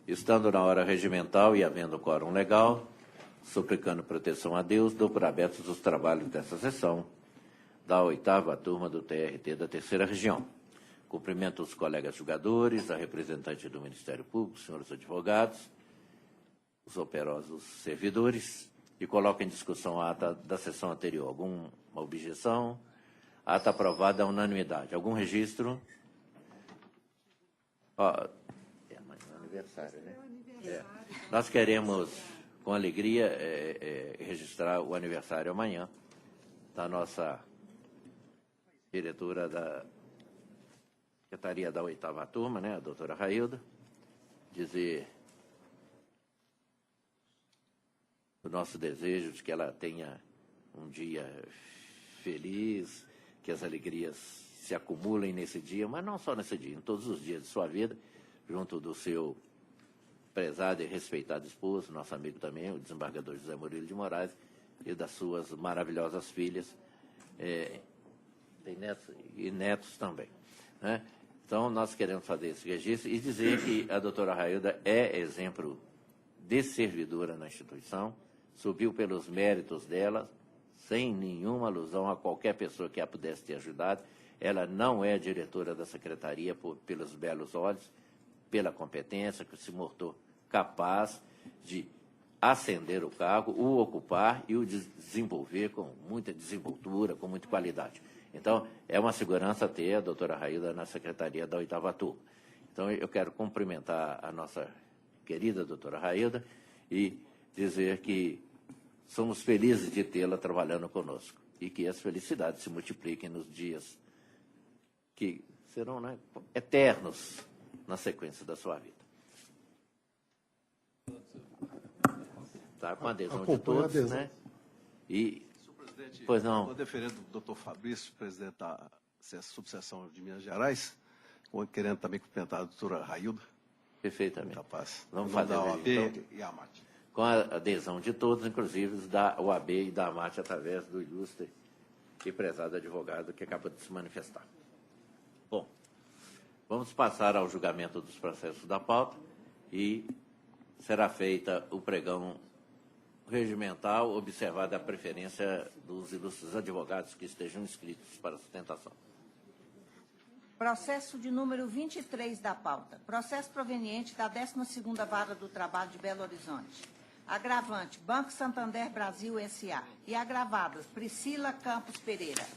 Estando na hora regimental e havendo quórum legal, suplicando proteção a Deus, dou por abertos os trabalhos dessa sessão da 8ª turma do TRT da 3ª Região. Cumprimento os colegas julgadores, a representante do Ministério Público, senhores advogados, os operosos servidores, e coloco em discussão a ata da sessão anterior. Alguma objeção? A ata aprovada à unanimidade. Algum registro? É amanhã é aniversário, né? Nós queremos, com alegria, registrar o aniversário amanhã da nossa diretora da Secretaria da 8ª Turma, né, a doutora Railda, dizer o nosso desejo de que ela tenha um dia feliz, que as alegrias se acumulem nesse dia, mas não só nesse dia, em todos os dias de sua vida, junto do seu prezado e respeitado esposo, nosso amigo também, o desembargador José Murilo de Moraes, e das suas maravilhosas filhas, tem netos e netos também, né? Então, nós queremos fazer esse registro e dizer que a doutora Railda é exemplo de servidora na instituição, subiu pelos méritos dela, sem nenhuma alusão a qualquer pessoa que a pudesse ter ajudado. Ela não é diretora da secretaria pelos belos olhos, pela competência, que se mostrou capaz de ascender o cargo, o ocupar e o desenvolver com muita desenvoltura, com muita qualidade. Então, é uma segurança ter a doutora Railda na secretaria da 8ª Turma. Então, eu quero cumprimentar a nossa querida doutora Railda e dizer que somos felizes de tê-la trabalhando conosco e que as felicidades se multipliquem nos dias que serão, né, eternos na sequência da sua vida. Tá, com a adesão de todos, né? E, pois não. Estou defendendo o doutor Fabrício, presidente da subseção de Minas Gerais, querendo também cumprimentar a doutora Railda. Perfeitamente. Capaz. Vamos fazer da OAB então, e a AMAT. Com a adesão de todos, inclusive da OAB e da AMAT, através do ilustre e prezado advogado que acabou de se manifestar. Bom, vamos passar ao julgamento dos processos da pauta e será feita o pregão regimental, observada a preferência dos ilustres advogados que estejam inscritos para a sustentação. Processo de número 23 da pauta. Processo proveniente da 12ª Vara do Trabalho de Belo Horizonte. Agravante, Banco Santander Brasil S.A. E agravadas, Priscila Campos Pereira.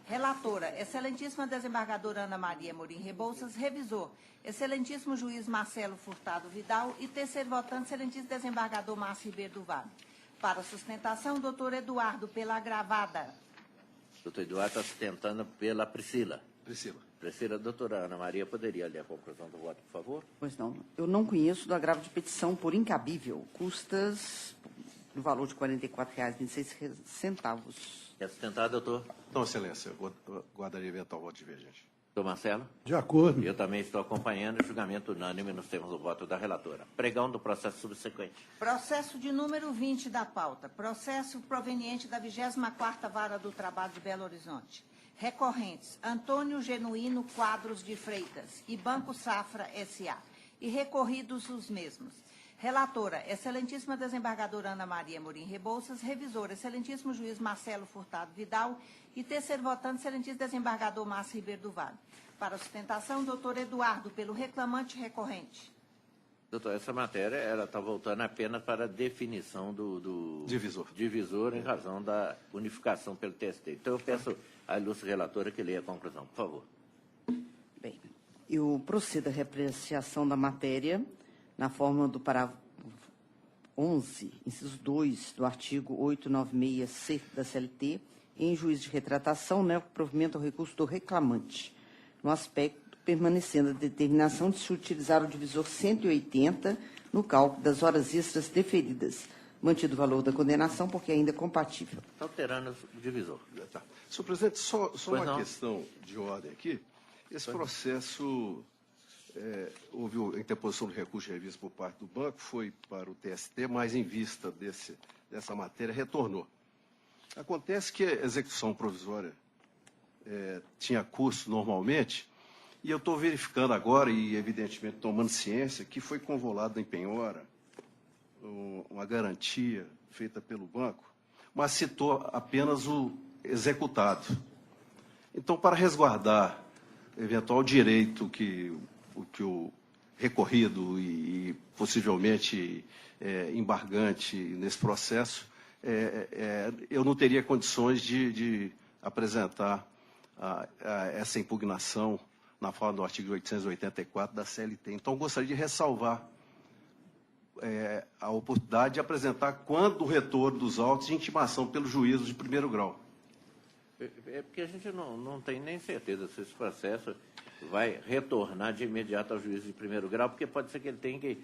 Relatora, excelentíssima desembargadora Ana Maria Morim Rebouças. Revisor, excelentíssimo juiz Marcelo Furtado Vidal. E terceiro votante, excelentíssimo desembargador Márcio Ribeiro do Vale. Para sustentação, doutor Eduardo, pela agravada. Doutor Eduardo está sustentando pela Priscila. Priscila, doutora Ana Maria, poderia ler a conclusão do voto, por favor? Pois não. Eu não conheço do agravo de petição por incabível. Custas no valor de R$ 44,26. Quer sustentar, doutor? Não, excelência, eu guardaria eventual voto divergente. Doutor Marcelo? De acordo. Eu também estou acompanhando o julgamento unânime, nós temos o voto da relatora. Pregão do processo subsequente. Processo de número 20 da pauta. Processo proveniente da 24ª Vara do Trabalho de Belo Horizonte. Recorrentes, Antônio Genuíno Quadros de Freitas e Banco Safra S.A. E recorridos os mesmos. Relatora, excelentíssima desembargadora Ana Maria Morim Rebouças. Revisor, excelentíssimo juiz Marcelo Furtado Vidal. E terceiro votante, excelentíssimo desembargador Márcio Ribeiro do Vale. Para sustentação, doutor Eduardo, pelo reclamante recorrente. Doutor, essa matéria está voltando apenas para a definição do divisor em razão da unificação pelo TST. Então, eu peço à ilustre relatora que leia a conclusão, por favor. Bem, eu procedo à reapreciação da matéria na forma do parágrafo 11, inciso 2, do artigo 896C da CLT, em juízo de retratação, né, o provimento ao recurso do reclamante, no aspecto permanecendo a determinação de se utilizar o divisor 180 no cálculo das horas extras deferidas, mantido o valor da condenação, porque ainda é compatível. Está alterando o divisor. Tá. Senhor presidente, só uma não. questão de ordem aqui. Esse processo, houve a interposição do recurso de revista por parte do banco, foi para o TST, mas em vista dessa matéria, retornou. Acontece que a execução provisória tinha curso normalmente, E eu estou verificando agora, e evidentemente tomando ciência, que foi convolado em penhora uma garantia feita pelo banco, mas citou apenas o executado. Então, para resguardar eventual direito que o recorrido e possivelmente embargante nesse processo, eu não teria condições de apresentar essa impugnação na forma do artigo 884 da CLT. Então, gostaria de ressalvar a oportunidade de apresentar quando o retorno dos autos de intimação pelo juízo de primeiro grau. É porque a gente não tem nem certeza se esse processo vai retornar de imediato ao juízo de primeiro grau, porque pode ser que ele tenha que...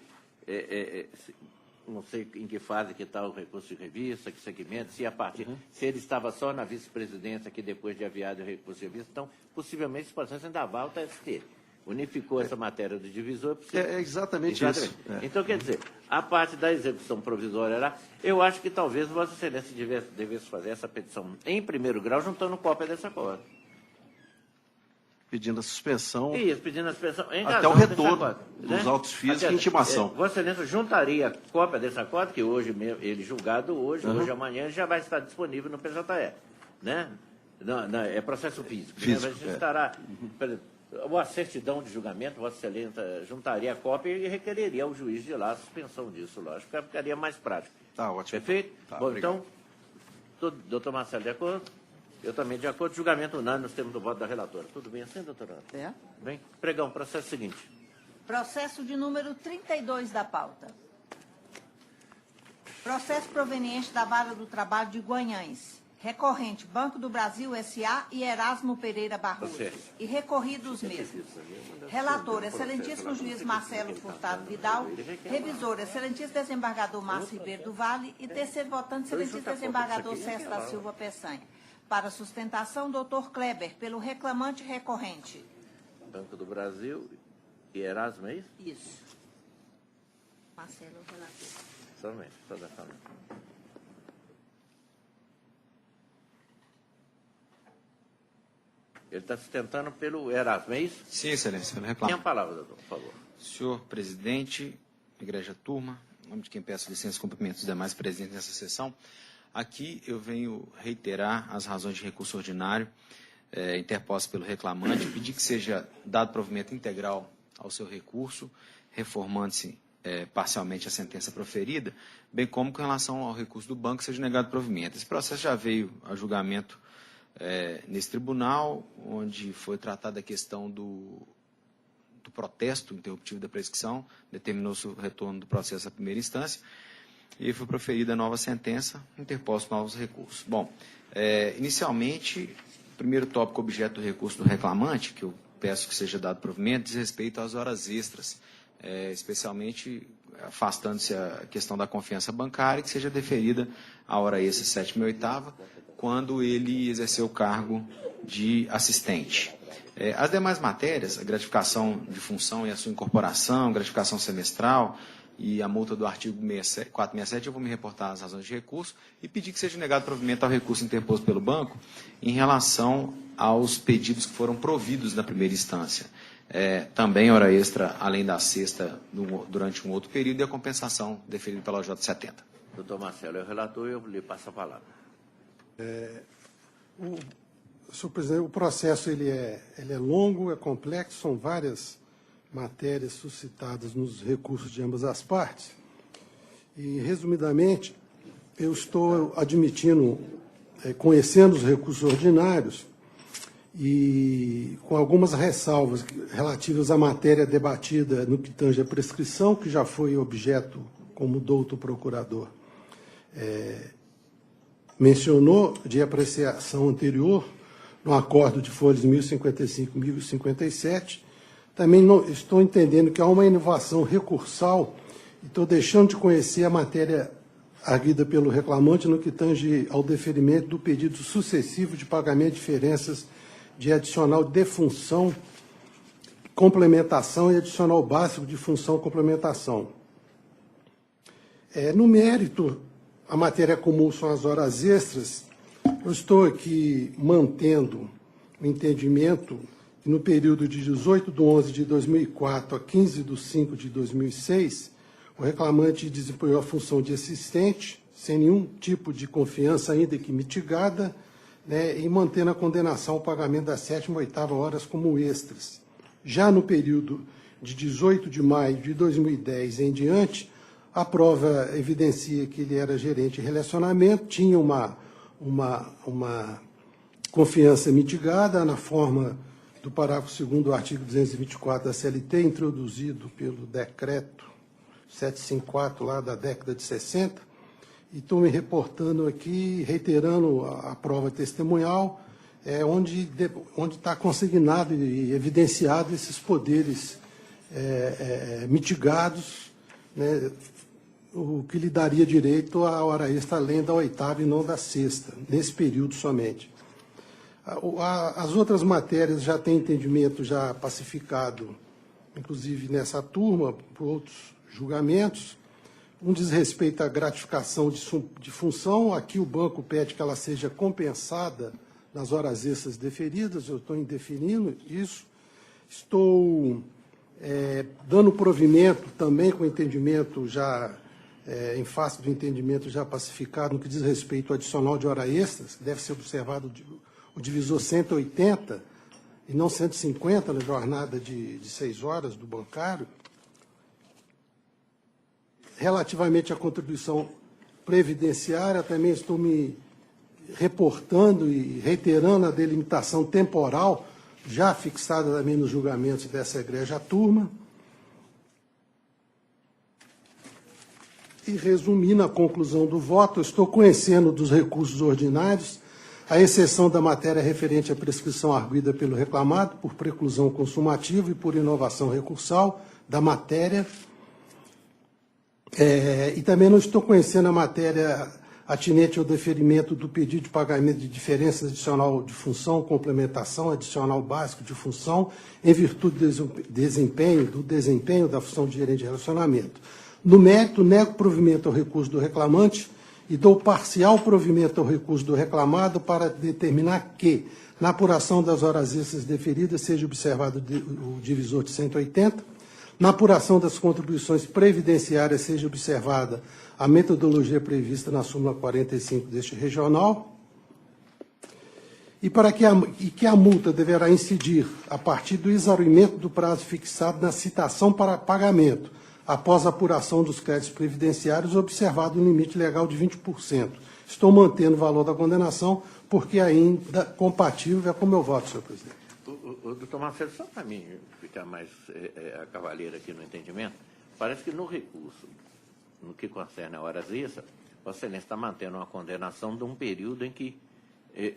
não sei em que fase que está o recurso de revista, que segmento, se a partir... Se ele estava só na vice-presidência, que depois de aviado o recurso de revista, então, possivelmente, esse processo ainda volta a ST. Unificou essa matéria do divisor. É exatamente isso. Então, quer dizer, a parte da execução provisória lá, eu acho que talvez Vossa Excelência devesse fazer essa petição em primeiro grau, juntando cópia desse acordo. Pedindo a suspensão. Isso, pedindo a suspensão em até o retorno dos autos físicos e intimação. Vossa Excelência juntaria cópia desse acordo, que hoje, ele julgado hoje, hoje amanhã, ele já vai estar disponível no PJE. Né? É processo físico. Né? A gente estará... A certidão de julgamento, Vossa Excelência juntaria a cópia e requereria ao juiz de lá a suspensão disso, lógico, ficaria mais prático. Tá, ótimo. Perfeito? Tá, bom, obrigado. Então, doutor Marcelo, de acordo? Eu também de acordo. Julgamento unânime nos termos do voto da relatora. Tudo bem assim, doutora? Bem. Pregão, processo seguinte. Processo de número 32 da pauta. Processo proveniente da Vara do Trabalho de Guanhães. Recorrente, Banco do Brasil S.A. e Erasmo Pereira Barroso. E recorridos mesmos. Relator, excelentíssimo juiz Marcelo Furtado Vidal. Revisor, excelentíssimo desembargador Márcio Ribeiro do Vale. E terceiro votante, excelentíssimo desembargador César da Silva Peçanha. Para sustentação, doutor Kleber, pelo reclamante recorrente. Banco do Brasil e Erasmo, é isso? Isso. Marcelo, o relator. Somente, só da fala. Ele está sustentando pelo Erasmo, é isso? Sim, excelência, pelo Tem reclamo. a palavra, doutor, por favor. Senhor presidente, igreja turma, em nome de quem peço licença e cumprimentos dos demais presentes nessa sessão, aqui eu venho reiterar as razões de recurso ordinário interposto pelo reclamante, pedir que seja dado provimento integral ao seu recurso, reformando-se parcialmente a sentença proferida, bem como com relação ao recurso do banco seja negado provimento. Esse processo já veio a julgamento nesse tribunal, onde foi tratada a questão do protesto interruptivo da prescrição, determinou-se o retorno do processo à primeira instância, e foi proferida a nova sentença, interposto novos recursos. Bom, inicialmente, o primeiro tópico objeto do recurso do reclamante, que eu peço que seja dado provimento, diz respeito às horas extras, especialmente afastando-se a questão da confiança bancária, que seja deferida a hora extra 7ª e 8ª, quando ele exerceu o cargo de assistente. As demais matérias, a gratificação de função e a sua incorporação, gratificação semestral e a multa do artigo 467, eu vou me reportar as razões de recurso e pedir que seja negado provimento ao recurso interposto pelo banco em relação aos pedidos que foram providos na primeira instância. Também hora extra, além da sexta, durante um outro período, e a compensação deferida pela OJ 70. Doutor Marcelo é o relator e eu lhe passo a palavra. Senhor presidente, o processo ele é longo, é complexo, são várias matérias suscitadas nos recursos de ambas as partes. E, resumidamente, eu estou admitindo, conhecendo os recursos ordinários e com algumas ressalvas relativas à matéria debatida no que tange a prescrição, que já foi objeto, como doutor procurador mencionou, de apreciação anterior, no acordo de folhas 1055 e 1057. Também estou entendendo que há uma inovação recursal e estou deixando de conhecer a matéria arguida pelo reclamante no que tange ao deferimento do pedido sucessivo de pagamento de diferenças de adicional de função, complementação e adicional básico de função complementação. No mérito, a matéria comum são as horas extras. Eu estou aqui mantendo o entendimento no período de 18/11/2004 a 15/5/2006, o reclamante desempenhou a função de assistente, sem nenhum tipo de confiança, ainda que mitigada, né, e mantendo a condenação ao pagamento das 7ª e 8ª horas como extras. Já no período de 18 de maio de 2010 em diante, a prova evidencia que ele era gerente de relacionamento, tinha uma confiança mitigada na forma do parágrafo 2º do artigo 224 da CLT, introduzido pelo decreto 754 lá da década de 60, e estou me reportando aqui, reiterando a prova testemunhal, onde está consignado e evidenciado esses poderes mitigados, né, o que lhe daria direito à hora extra além da 8ª e não da 6ª, nesse período somente. As outras matérias já têm entendimento já pacificado, inclusive nessa turma, por outros julgamentos. Um diz respeito à gratificação de função. Aqui o banco pede que ela seja compensada nas horas extras deferidas, eu estou indefinindo isso. Estou dando provimento também com entendimento já, em face do entendimento já pacificado, no que diz respeito ao adicional de hora extras, que deve ser observado o divisor 180 e não 150 na jornada de 6 horas do bancário. Relativamente à contribuição previdenciária, também estou me reportando e reiterando a delimitação temporal já fixada também nos julgamentos dessa egrégia turma. E, resumindo a conclusão do voto, eu estou conhecendo dos recursos ordinários, à exceção da matéria referente à prescrição arguida pelo reclamado, por preclusão consumativa e por inovação recursal da matéria. E também não estou conhecendo a matéria atinente ao deferimento do pedido de pagamento de diferença adicional de função, complementação, adicional básico de função, em virtude do desempenho da função de gerente de relacionamento. No mérito, nego provimento ao recurso do reclamante e dou parcial provimento ao recurso do reclamado para determinar que, na apuração das horas extras deferidas, seja observado o divisor de 180, na apuração das contribuições previdenciárias seja observada a metodologia prevista na súmula 45 deste regional, e que a multa deverá incidir a partir do exaurimento do prazo fixado na citação para pagamento, após a apuração dos créditos previdenciários, observado o limite legal de 20%. Estou mantendo o valor da condenação, porque ainda compatível com o meu voto, senhor presidente. O doutor Marcelo, só para mim ficar mais a cavaleira aqui no entendimento, parece que no recurso, no que concerne a horas extras, Vossa Excelência está mantendo uma condenação de um período em que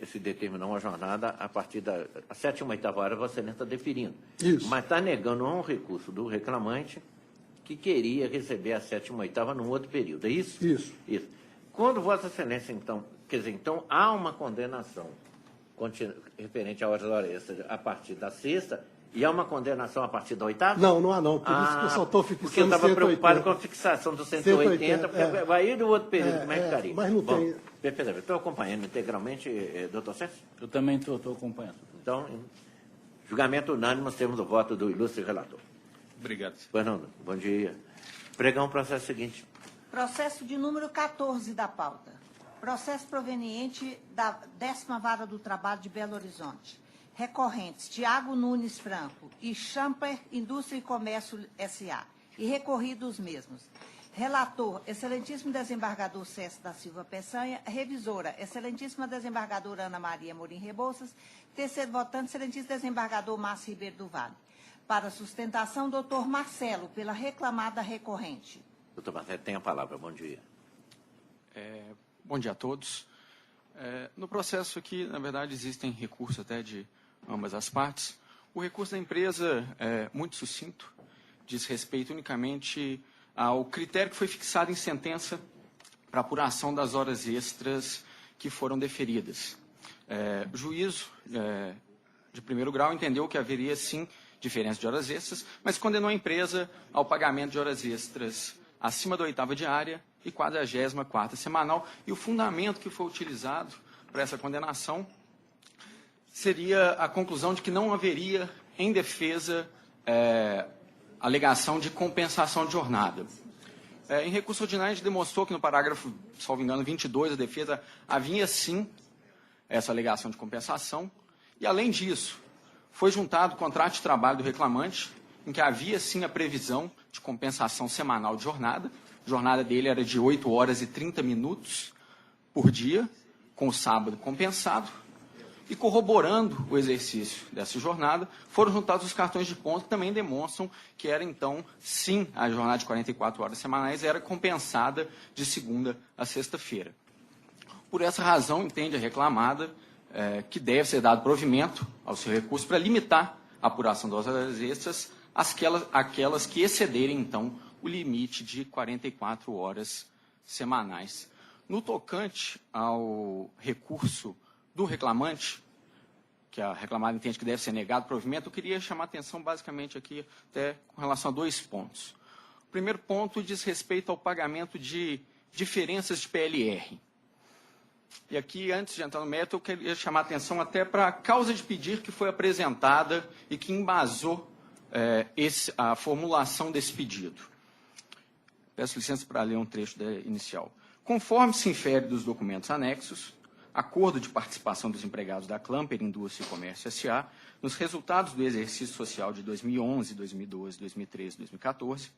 se determinou uma jornada a partir da 7ª e 8ª hora, Vossa Excelência está deferindo. Isso. Mas está negando um recurso do reclamante que queria receber a 7ª e 8ª num outro período, é isso? Isso. Isso. Quando Vossa Excelência, então, quer dizer, então há uma condenação referente a horas extras a partir da 6ª, e há uma condenação a partir da 8ª? Não há não, por isso que eu só estou fixando 180. Porque eu estava preocupado com a fixação do 180, porque vai ir do outro período, como é que ficaria? Mas não tem. Perfeitamente. Estou acompanhando integralmente, doutor Sérgio? Eu também estou acompanhando. Então, julgamento unânime, nós temos o voto do ilustre relator. Obrigado. Fernando, bom dia. Pregão, processo seguinte. Processo de número 14 da pauta. Processo proveniente da 10ª Vara do Trabalho de Belo Horizonte. Recorrentes Tiago Nunes Franco e Champer Indústria e Comércio S.A. e recorridos mesmos. Relator, excelentíssimo desembargador César da Silva Peçanha. Revisora, excelentíssima desembargadora Ana Maria Morim Rebouças. Terceiro votante, excelentíssimo desembargador Márcio Ribeiro do Vale. Para sustentação, doutor Marcelo, pela reclamada recorrente. Doutor Marcelo, tem a palavra. Bom dia. Bom dia a todos. No processo aqui, na verdade, existem recursos até de ambas as partes. O recurso da empresa é muito sucinto, diz respeito unicamente ao critério que foi fixado em sentença para apuração das horas extras que foram deferidas. O juízo de primeiro grau entendeu que haveria, sim, diferença de horas extras, mas condenou a empresa ao pagamento de horas extras acima da 8ª diária e 44ª semanal. E o fundamento que foi utilizado para essa condenação seria a conclusão de que não haveria em defesa alegação de compensação de jornada. Em recurso ordinário, a gente demonstrou que no parágrafo, salvo engano, 22 da defesa, havia sim essa alegação de compensação. E, além disso, foi juntado o contrato de trabalho do reclamante, em que havia sim a previsão de compensação semanal de jornada. A jornada dele era de 8 horas e 30 minutos por dia, com o sábado compensado. E corroborando o exercício dessa jornada, foram juntados os cartões de ponto que também demonstram que era, então, sim, a jornada de 44 horas semanais era compensada de segunda a sexta-feira. Por essa razão, entende a reclamada que deve ser dado provimento ao seu recurso para limitar a apuração das horas extras aquelas que excederem, então, o limite de 44 horas semanais. No tocante ao recurso do reclamante, que a reclamada entende que deve ser negado provimento, eu queria chamar a atenção basicamente aqui até com relação a 2 pontos. O primeiro ponto diz respeito ao pagamento de diferenças de PLR. E aqui, antes de entrar no mérito, eu queria chamar a atenção até para a causa de pedir que foi apresentada e que embasou a formulação desse pedido. Peço licença para ler um trecho inicial. Conforme se infere dos documentos anexos, acordo de participação dos empregados da Clamper Indústria e Comércio S.A. nos resultados do exercício social de 2011, 2012, 2013 e 2014,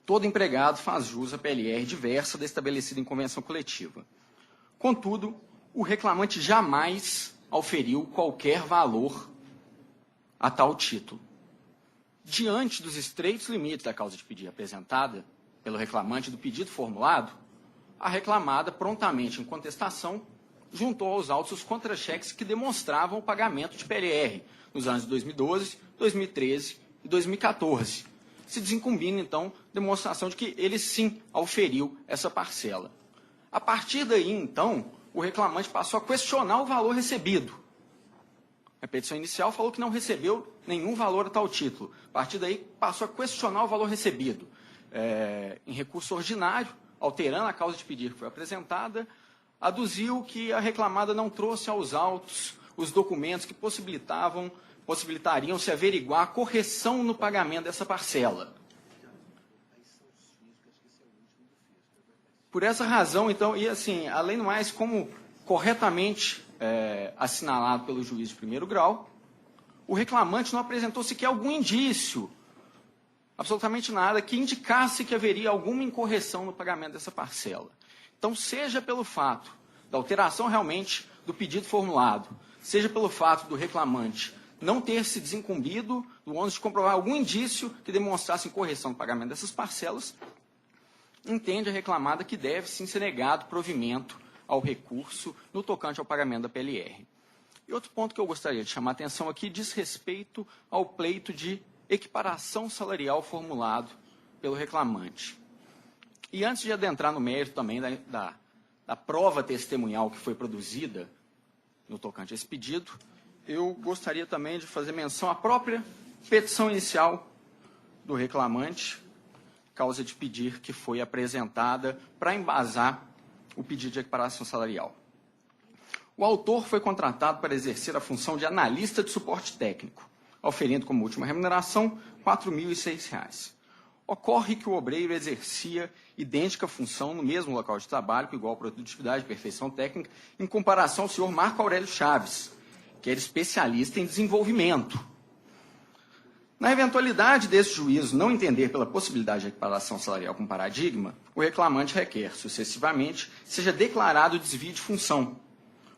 todo empregado faz jus à PLR diversa da estabelecida em convenção coletiva. Contudo, o reclamante jamais auferiu qualquer valor a tal título. Diante dos estreitos limites da causa de pedir apresentada pelo reclamante do pedido formulado, a reclamada, prontamente em contestação, juntou aos autos os contra-cheques que demonstravam o pagamento de PLR nos anos de 2012, 2013 e 2014, se desincumbindo, então, demonstração de que ele sim auferiu essa parcela. A partir daí, então, o reclamante passou a questionar o valor recebido. A petição inicial falou que não recebeu nenhum valor a tal título. A partir daí, passou a questionar o valor recebido. Em recurso ordinário, alterando a causa de pedir que foi apresentada, aduziu que a reclamada não trouxe aos autos os documentos que possibilitariam se averiguar a correção no pagamento dessa parcela. Por essa razão, então, e assim, além do mais, como corretamente assinalado pelo juiz de primeiro grau, o reclamante não apresentou sequer algum indício, absolutamente nada, que indicasse que haveria alguma incorreção no pagamento dessa parcela. Então, seja pelo fato da alteração realmente do pedido formulado, seja pelo fato do reclamante não ter se desincumbido do ônus de comprovar algum indício que demonstrasse incorreção no pagamento dessas parcelas, entende a reclamada que deve sim ser negado provimento ao recurso no tocante ao pagamento da PLR. E outro ponto que eu gostaria de chamar a atenção aqui diz respeito ao pleito de equiparação salarial formulado pelo reclamante. E antes de adentrar no mérito também da prova testemunhal que foi produzida no tocante a esse pedido, eu gostaria também de fazer menção à própria petição inicial do reclamante, causa de pedir que foi apresentada para embasar o pedido de equiparação salarial. O autor foi contratado para exercer a função de analista de suporte técnico, oferindo como última remuneração R$ 4.006. Ocorre que o obreiro exercia idêntica função no mesmo local de trabalho, com igual produtividade e perfeição técnica, em comparação ao senhor Marco Aurélio Chaves, que era especialista em desenvolvimento. Na eventualidade desse juízo não entender pela possibilidade de equiparação salarial com paradigma, o reclamante requer, sucessivamente, seja declarado desvio de função,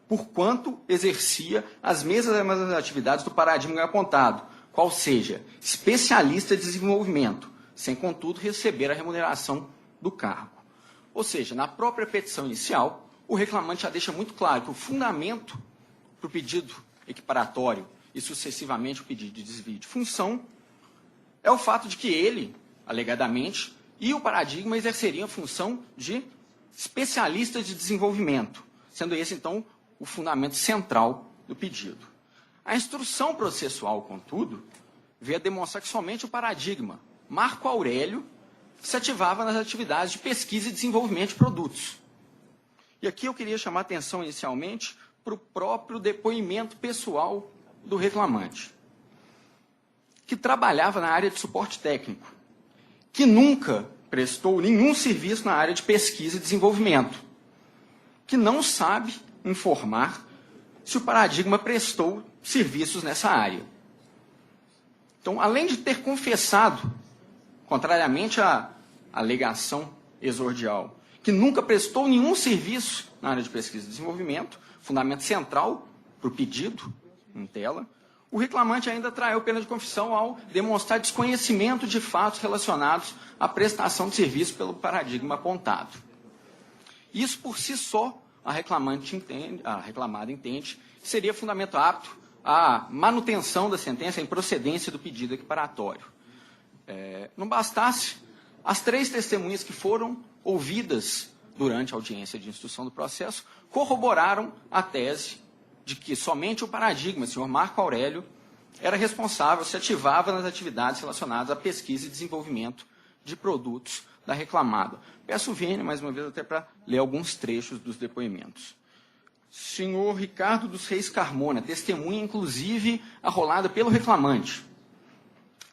porquanto exercia as mesmas atividades do paradigma apontado, qual seja especialista de desenvolvimento, sem, contudo, receber a remuneração do cargo. Ou seja, na própria petição inicial, o reclamante já deixa muito claro que o fundamento para o pedido equiparatório e, sucessivamente, o pedido de desvio de função é o fato de que ele, alegadamente, e o paradigma exerceriam a função de especialista de desenvolvimento, sendo esse, então, o fundamento central do pedido. A instrução processual, contudo, veio a demonstrar que somente o paradigma, Marco Aurélio, se ativava nas atividades de pesquisa e desenvolvimento de produtos. E aqui eu queria chamar a atenção inicialmente para o próprio depoimento pessoal do reclamante. que trabalhava na área de suporte técnico, que nunca prestou nenhum serviço na área de pesquisa e desenvolvimento, que não sabe informar se o Paradigma prestou serviços nessa área. Então, além de ter confessado, contrariamente à alegação exordial, que nunca prestou nenhum serviço na área de pesquisa e desenvolvimento, fundamento central para o pedido em tela, o reclamante ainda traiu pena de confissão ao demonstrar desconhecimento de fatos relacionados à prestação de serviço pelo paradigma apontado. Isso, por si só, a reclamada entende que seria fundamento apto à manutenção da sentença em procedência do pedido equiparatório. Não bastasse, as 3 testemunhas que foram ouvidas durante a audiência de instrução do processo corroboraram a tese de que somente o paradigma, o senhor Marco Aurélio, era responsável, se ativava nas atividades relacionadas à pesquisa e desenvolvimento de produtos da reclamada. Peço vênia, mais uma vez, até para ler alguns trechos dos depoimentos. Senhor Ricardo dos Reis Carmona, testemunha, inclusive, arrolada pelo reclamante,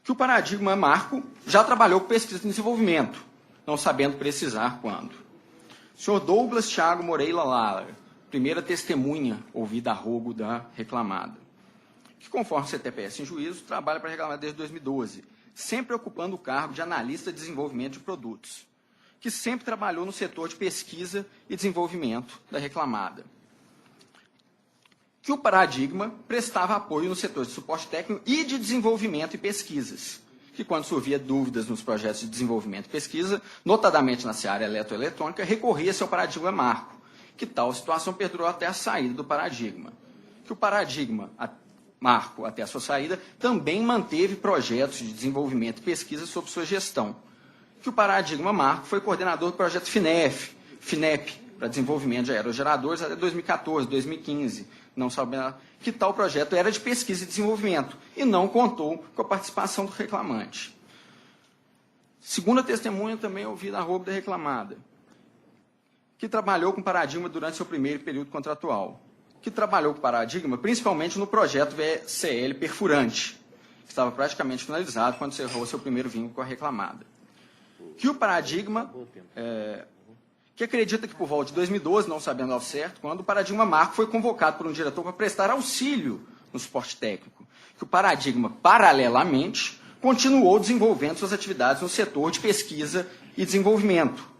que o paradigma Marco já trabalhou com pesquisa e desenvolvimento, não sabendo precisar quando. Senhor Douglas Thiago Moreira Lara, primeira testemunha ouvida a rogo da reclamada, que, conforme o CTPS em juízo, trabalha para a reclamada desde 2012, sempre ocupando o cargo de analista de desenvolvimento de produtos, que sempre trabalhou no setor de pesquisa e desenvolvimento da reclamada, que o paradigma prestava apoio no setor de suporte técnico e de desenvolvimento e pesquisas, que, quando surgia dúvidas nos projetos de desenvolvimento e pesquisa, notadamente na área eletroeletrônica, recorria-se ao paradigma Marco, que tal situação perdurou até a saída do paradigma. Que o paradigma Marco, até a sua saída, também manteve projetos de desenvolvimento e pesquisa sob sua gestão. Que o paradigma Marco foi coordenador do projeto FINEP, para desenvolvimento de aerogeradores até 2014, 2015, não sabendo que tal projeto era de pesquisa e desenvolvimento e não contou com a participação do reclamante. Segunda testemunha, também ouvida a roubo da reclamada, que trabalhou com paradigma durante seu primeiro período contratual, que trabalhou com paradigma principalmente no projeto VCL perfurante, que estava praticamente finalizado quando encerrou seu primeiro vínculo com a reclamada. Que o paradigma, que acredita que por volta de 2012, não sabendo ao certo, quando o paradigma Marco foi convocado por um diretor para prestar auxílio no suporte técnico, que o paradigma, paralelamente, continuou desenvolvendo suas atividades no setor de pesquisa e desenvolvimento.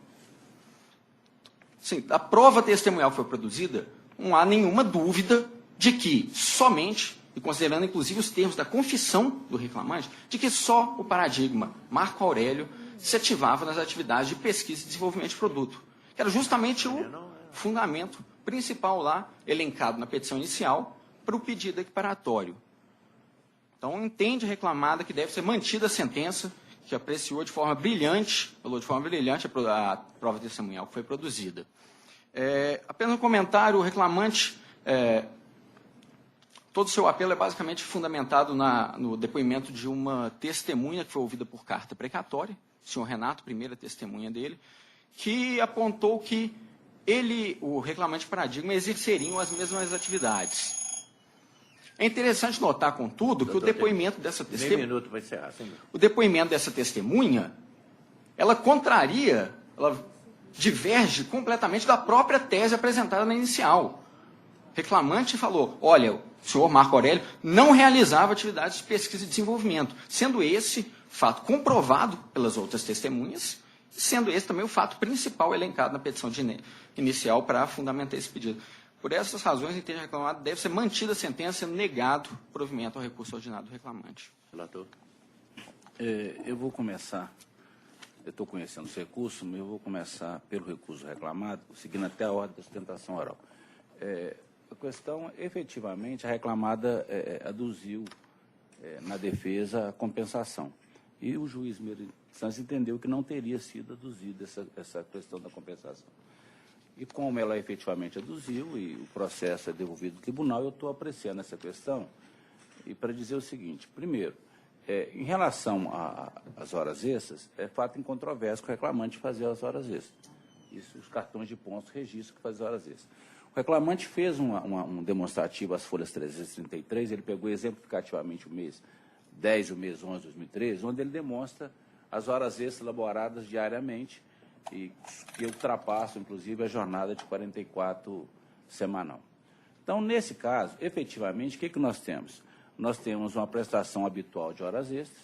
Sim, a prova testemunhal que foi produzida, não há nenhuma dúvida de que somente, e considerando inclusive os termos da confissão do reclamante, de que só o paradigma Marco Aurélio se ativava nas atividades de pesquisa e desenvolvimento de produto, que era justamente o fundamento principal lá, elencado na petição inicial, para o pedido equiparatório. Então, entende a reclamada que deve ser mantida a sentença, que apreciou de forma brilhante, a prova testemunhal que foi produzida. Apenas um comentário, o reclamante, todo o seu apelo é basicamente fundamentado no depoimento de uma testemunha que foi ouvida por carta precatória, o senhor Renato, primeira testemunha dele, que apontou que o reclamante paradigma exerceriam as mesmas atividades. É interessante notar, contudo, que o depoimento dessa testemunha, o depoimento dessa testemunha, ela contraria, ela diverge completamente da própria tese apresentada na inicial. O reclamante falou, olha, o senhor Marco Aurélio não realizava atividades de pesquisa e desenvolvimento, sendo esse fato comprovado pelas outras testemunhas, sendo esse também o fato principal elencado na petição inicial para fundamentar esse pedido. Por essas razões, entende a reclamada, deve ser mantida a sentença, sendo negado o provimento ao recurso ordinário do reclamante. Relator. Eu vou começar, eu estou conhecendo os recursos, mas eu vou começar pelo recurso reclamado, seguindo até a ordem da sustentação oral. A questão, efetivamente, a reclamada aduziu na defesa a compensação. E o juiz Santos entendeu que não teria sido aduzida essa questão da compensação. E como ela efetivamente aduziu e o processo é devolvido ao tribunal, eu estou apreciando essa questão e para dizer o seguinte, primeiro, em relação às horas extras, é fato incontroverso que o reclamante fazia as horas extras. Isso, os cartões de pontos registram que fazia horas extras. O reclamante fez um demonstrativo às folhas 333, ele pegou exemplificativamente o mês 10 do mês 11 de 2013, onde ele demonstra as horas extras laboradas diariamente e que ultrapassam, inclusive, a jornada de 44 semanal. Então, nesse caso, efetivamente, o que nós temos? Nós temos uma prestação habitual de horas extras,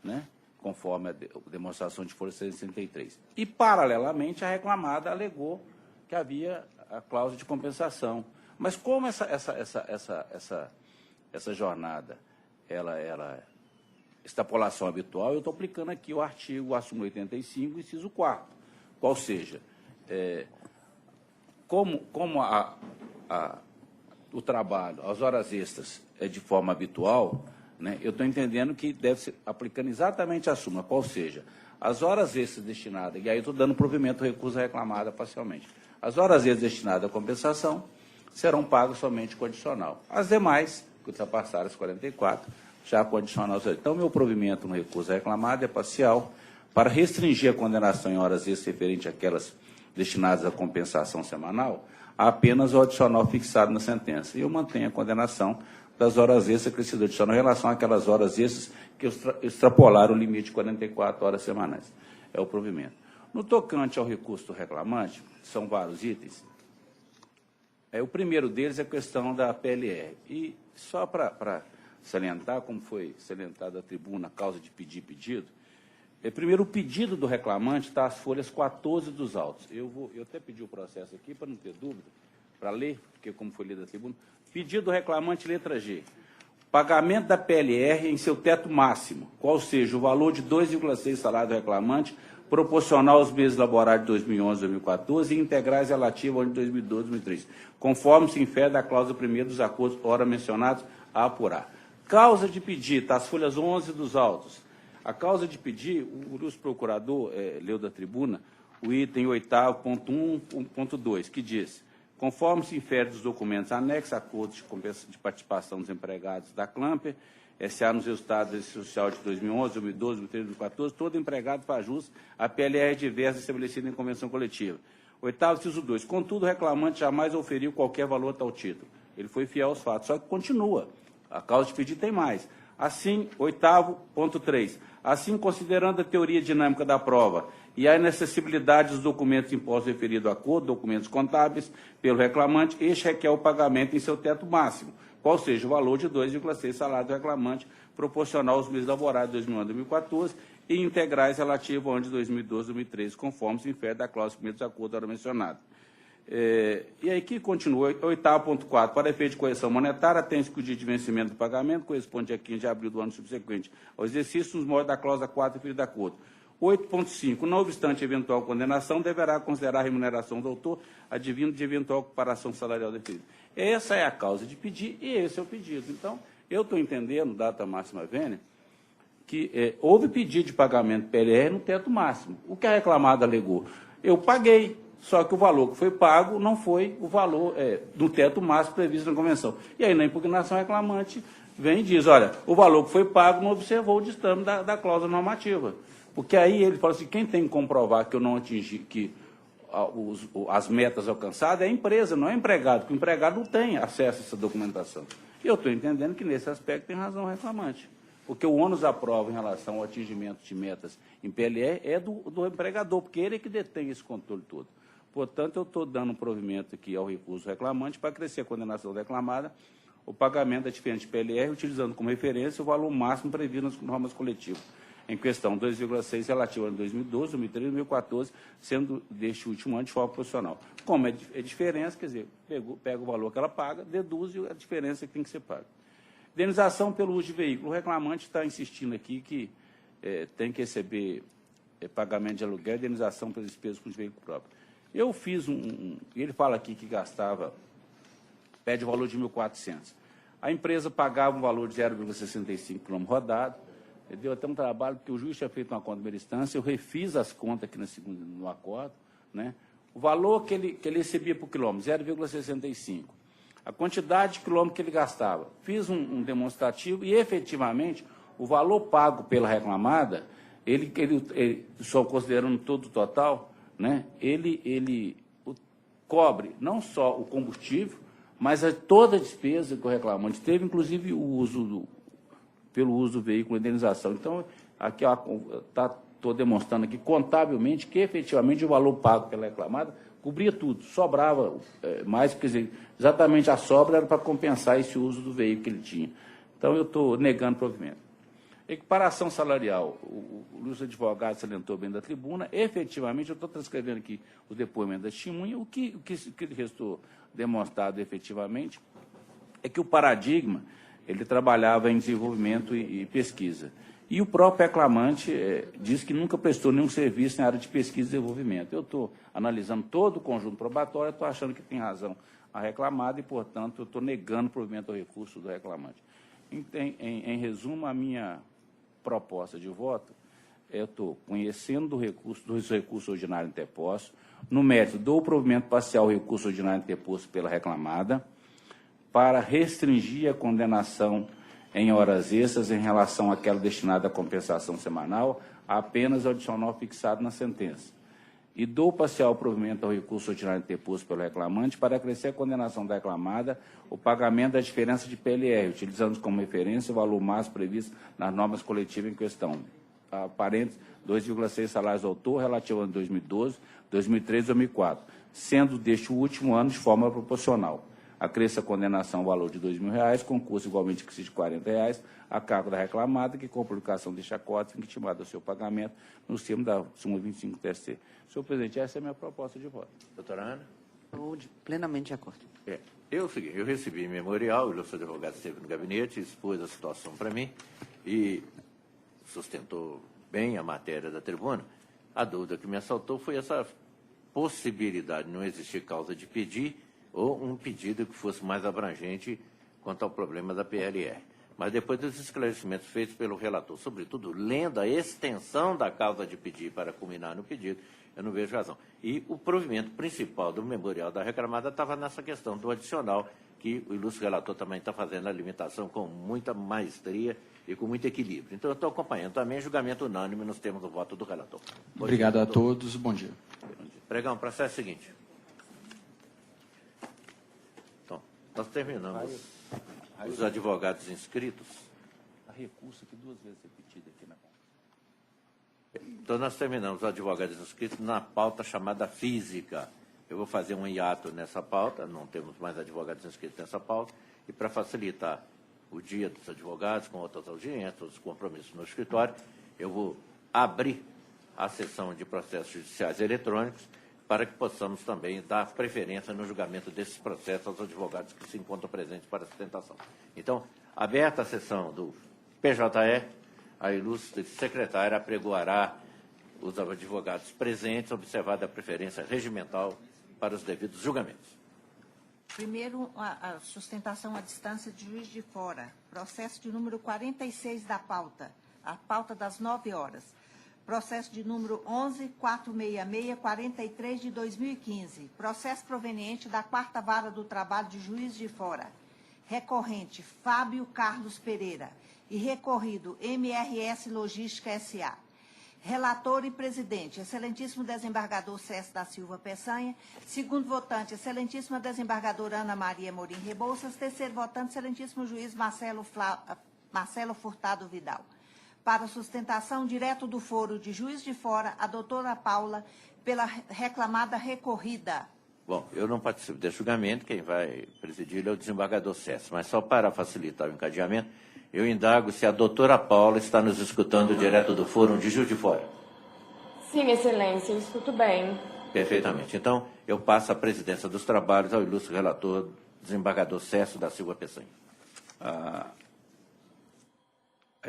né, conforme a demonstração de folha 63. E, paralelamente, a reclamada alegou que havia a cláusula de compensação. Mas como essa jornada, ela extrapolação habitual, eu estou aplicando aqui o artigo, a súmula 85, inciso 4º. Qual seja, como o trabalho, as horas extras é de forma habitual, né, eu estou entendendo que deve ser aplicando exatamente a súmula, qual seja, as horas extras destinadas, e aí estou dando provimento ao recurso reclamada parcialmente, as horas extras destinadas à compensação serão pagas somente com adicional. As demais, que ultrapassaram as 44, já com adicional. Então, meu provimento no recurso reclamado é parcial para restringir a condenação em horas extras referente àquelas destinadas à compensação semanal a apenas o adicional fixado na sentença. E eu mantenho a condenação das horas extras acrescidas adicional em relação àquelas horas extras que extrapolaram o limite de 44 horas semanais. É o provimento. No tocante ao recurso do reclamante, são vários itens. O primeiro deles é a questão da PLR. E só para salientar, como foi salientado a tribuna, a causa de pedido, primeiro, o pedido do reclamante está às folhas 14 dos autos. Eu até pedi o processo aqui, para não ter dúvida, para ler, porque como foi lido a tribuna. Pedido do reclamante, letra G. Pagamento da PLR em seu teto máximo, qual seja o valor de 2,6 salário do reclamante, proporcional aos meses laborais de 2011 e 2014 e integrais relativos ao ano de 2012 e 2013, conforme se infere da cláusula primeira dos acordos ora mencionados a apurar. Causa de pedir, está as folhas 11 dos autos. A causa de pedir, o ilustre procurador leu da tribuna o item 8º.1.2, que diz: conforme se infere dos documentos anexos a acordos de participação dos empregados da Clamper, S.A. nos resultados da social de 2011, 2012, 2013, 2014, todo empregado faz jus à PLR diversa estabelecida em convenção coletiva. 8º, inciso 2. Contudo, o reclamante jamais oferiu qualquer valor a tal título. Ele foi fiel aos fatos, só que continua. A causa de pedido tem mais. Assim, 8º.3. Assim, considerando a teoria dinâmica da prova e a inacessibilidade dos documentos impostos referidos ao acordo, documentos contábeis, pelo reclamante, este requer o pagamento em seu teto máximo, qual seja o valor de 2,6 salário do reclamante, proporcional aos meses laborais de 2011 e 2014 e integrais relativos ao ano de 2012 e 2013, conforme se infere da cláusula primeira dos acordos ora mencionado. E aí que continua, 8º.4, para efeito de correção monetária, tem-se que o dia de vencimento do pagamento corresponde a 15 de abril do ano subsequente ao exercício, nos moldes da cláusula 4 referido de acordo. 8.5, não obstante eventual condenação, deverá considerar a remuneração do autor advindo de eventual comparação salarial deferida. Essa é a causa de pedir e esse é o pedido. Então, eu estou entendendo, data máxima vênia, que houve pedido de pagamento PLR no teto máximo. O que a reclamada alegou? Eu paguei, só que o valor que foi pago não foi o valor do teto máximo previsto na convenção. E aí, na impugnação, o reclamante vem e diz, olha, o valor que foi pago não observou o distâmio da cláusula normativa. Porque aí ele fala assim, quem tem que comprovar que eu não atingi, que as metas alcançadas é a empresa, não é o empregado, porque o empregado não tem acesso a essa documentação. E eu estou entendendo que nesse aspecto tem razão o reclamante. Porque o ônus da prova em relação ao atingimento de metas em PLR é do empregador, porque ele é que detém esse controle todo. Portanto, eu estou dando um provimento aqui ao recurso reclamante para crescer a condenação reclamada, o pagamento da diferente PLR, utilizando como referência o valor máximo previsto nas normas coletivas. Em questão, 2,6 relativo a 2012, 2013 e 2014, sendo deste último ano de forma proporcional. Como é diferença, quer dizer, pega o valor que ela paga, deduz a diferença que tem que ser paga. Indenização pelo uso de veículo. O reclamante está insistindo aqui que tem que receber pagamento de aluguel e indenização pelas despesas com o veículo próprio. Eu fiz ele fala aqui que gastava, pede o valor de 1.400. A empresa pagava um valor de 0,65 km rodado. Deu até um trabalho, porque o juiz tinha feito uma conta de primeira instância, eu refiz as contas aqui no acordo, né? O valor que ele recebia por quilômetro, 0,65. A quantidade de quilômetros que ele gastava. Fiz um demonstrativo e, efetivamente, o valor pago pela reclamada, ele só considerando todo o total, né? Ele cobre não só o combustível, mas toda a despesa que o reclamante teve, inclusive o uso pelo uso do veículo de indenização. Então, aqui estou demonstrando aqui contabilmente que efetivamente o valor pago pela reclamada cobria tudo, sobrava mais, quer dizer, exatamente a sobra era para compensar esse uso do veículo que ele tinha. Então, eu estou negando provimento. Equiparação salarial, o Luiz Advogado salientou bem da tribuna, efetivamente, eu estou transcrevendo aqui o depoimento da testemunha, o que restou demonstrado efetivamente é que o paradigma, ele trabalhava em desenvolvimento e pesquisa. E o próprio reclamante diz que nunca prestou nenhum serviço na área de pesquisa e desenvolvimento. Eu estou analisando todo o conjunto probatório, estou achando que tem razão a reclamada e, portanto, eu estou negando o provimento ao recurso do reclamante. Em resumo, a minha proposta de voto, eu estou conhecendo dos recursos ordinários interpostos, no mérito do provimento parcial ao recurso ordinário interposto pela reclamada, para restringir a condenação em horas extras em relação àquela destinada à compensação semanal, apenas ao adicional fixado na sentença. E dou parcial provimento ao recurso ordinário interposto pelo reclamante para acrescer a condenação da reclamada o pagamento da diferença de PLR, utilizando como referência o valor máximo previsto nas normas coletivas em questão. Parênteses, 2,6 salários ao autor relativo ao ano 2012, 2013 e 2004, sendo deste último ano de forma proporcional. Acresça a condenação ao valor de R$ 2.000, com custo igualmente que seja de R$ 40, a cargo da reclamada, que com a publicação deste acórdão fica intimado ao seu pagamento nos termos da súmula 25 TST. Senhor presidente, essa é a minha proposta de voto. Doutora Ana? Estou plenamente de acordo. Eu recebi memorial, o ilustre advogado esteve no gabinete, expôs a situação para mim e sustentou bem a matéria da tribuna. A dúvida que me assaltou foi essa possibilidade de não existir causa de pedir ou um pedido que fosse mais abrangente quanto ao problema da PLR. Mas depois dos esclarecimentos feitos pelo relator, sobretudo lendo a extensão da causa de pedir para culminar no pedido, eu não vejo razão. E o provimento principal do memorial da reclamada estava nessa questão do adicional, que o ilustre relator também está fazendo a limitação com muita maestria e com muito equilíbrio. Então, eu estou acompanhando também julgamento unânime nos termos do voto do relator. Obrigado a todos. Bom dia. Pregão, processo seguinte. Então, nós terminamos os advogados inscritos. A recurso aqui 2 vezes repetida aqui na pauta. Então, nós terminamos os advogados inscritos na pauta chamada física. Eu vou fazer um hiato nessa pauta, não temos mais advogados inscritos nessa pauta, e para facilitar o dia dos advogados, com outras audiências, outros compromissos no escritório, eu vou abrir a sessão de processos judiciais eletrônicos para que possamos também dar preferência no julgamento desses processos aos advogados que se encontram presentes para a sustentação. Então, aberta a sessão do PJE, a ilustre secretária apregoará os advogados presentes, observada a preferência regimental para os devidos julgamentos. Primeiro, a sustentação à distância de Juiz de Fora. Processo de número 46 da pauta. A pauta das 9 horas. Processo de número 11.466.43 de 2015. Processo proveniente da 4ª Vara do Trabalho de Juiz de Fora. Recorrente, Fábio Carlos Pereira. E recorrido, MRS Logística S.A. Relator e presidente, excelentíssimo desembargador César da Silva Peçanha. Segundo votante, excelentíssima desembargadora Ana Maria Morim Rebouças. Terceiro votante, excelentíssimo juiz Marcelo Furtado Vidal. Para sustentação direto do foro de Juiz de Fora, a doutora Paula, pela reclamada recorrida. Bom, eu não participo desse julgamento, quem vai presidir é o desembargador César, mas só para facilitar o encadeamento, eu indago se a doutora Paula está nos escutando direto do fórum de Juiz de Fora. Sim, excelência, eu escuto bem. Perfeitamente. Então, eu passo a presidência dos trabalhos ao ilustre relator, desembargador César da Silva Peçanha. A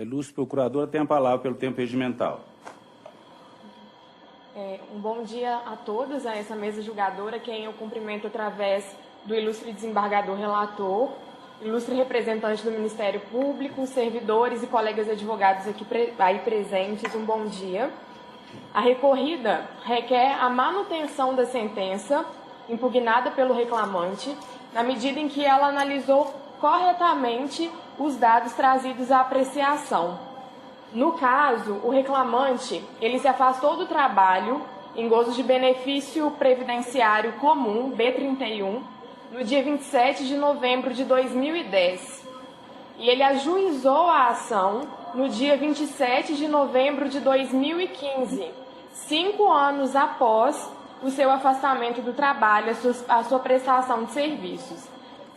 ilustre procuradora tem a palavra pelo tempo regimental. Um bom dia a todos, a essa mesa julgadora, quem eu cumprimento através do ilustre desembargador relator, ilustre representante do Ministério Público, servidores e colegas advogados aqui aí presentes, um bom dia. A recorrida requer a manutenção da sentença impugnada pelo reclamante, na medida em que ela analisou corretamente os dados trazidos à apreciação. No caso, o reclamante, ele se afastou do trabalho em gozo de benefício previdenciário comum, B31, no dia 27 de novembro de 2010. e ele ajuizou a ação no dia 27 de novembro de 2015, 5 anos após o seu afastamento do trabalho, a sua prestação de serviços.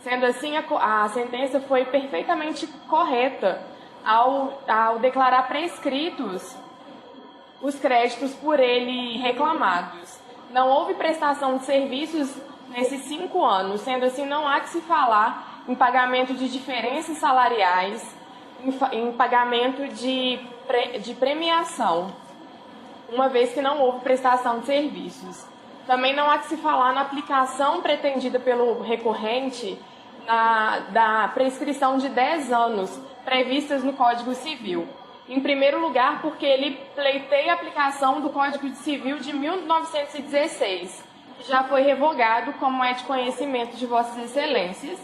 Sendo assim, a sentença foi perfeitamente correta ao declarar prescritos os créditos por ele reclamados. Não houve prestação de serviços nesses 5 anos, sendo assim, não há que se falar em pagamento de diferenças salariais, em pagamento de premiação, uma vez que não houve prestação de serviços. Também não há que se falar na aplicação pretendida pelo recorrente da prescrição de 10 anos previstas no Código Civil. Em primeiro lugar, porque ele pleiteia a aplicação do Código Civil de 1916, que já foi revogado, como é de conhecimento de Vossas Excelências.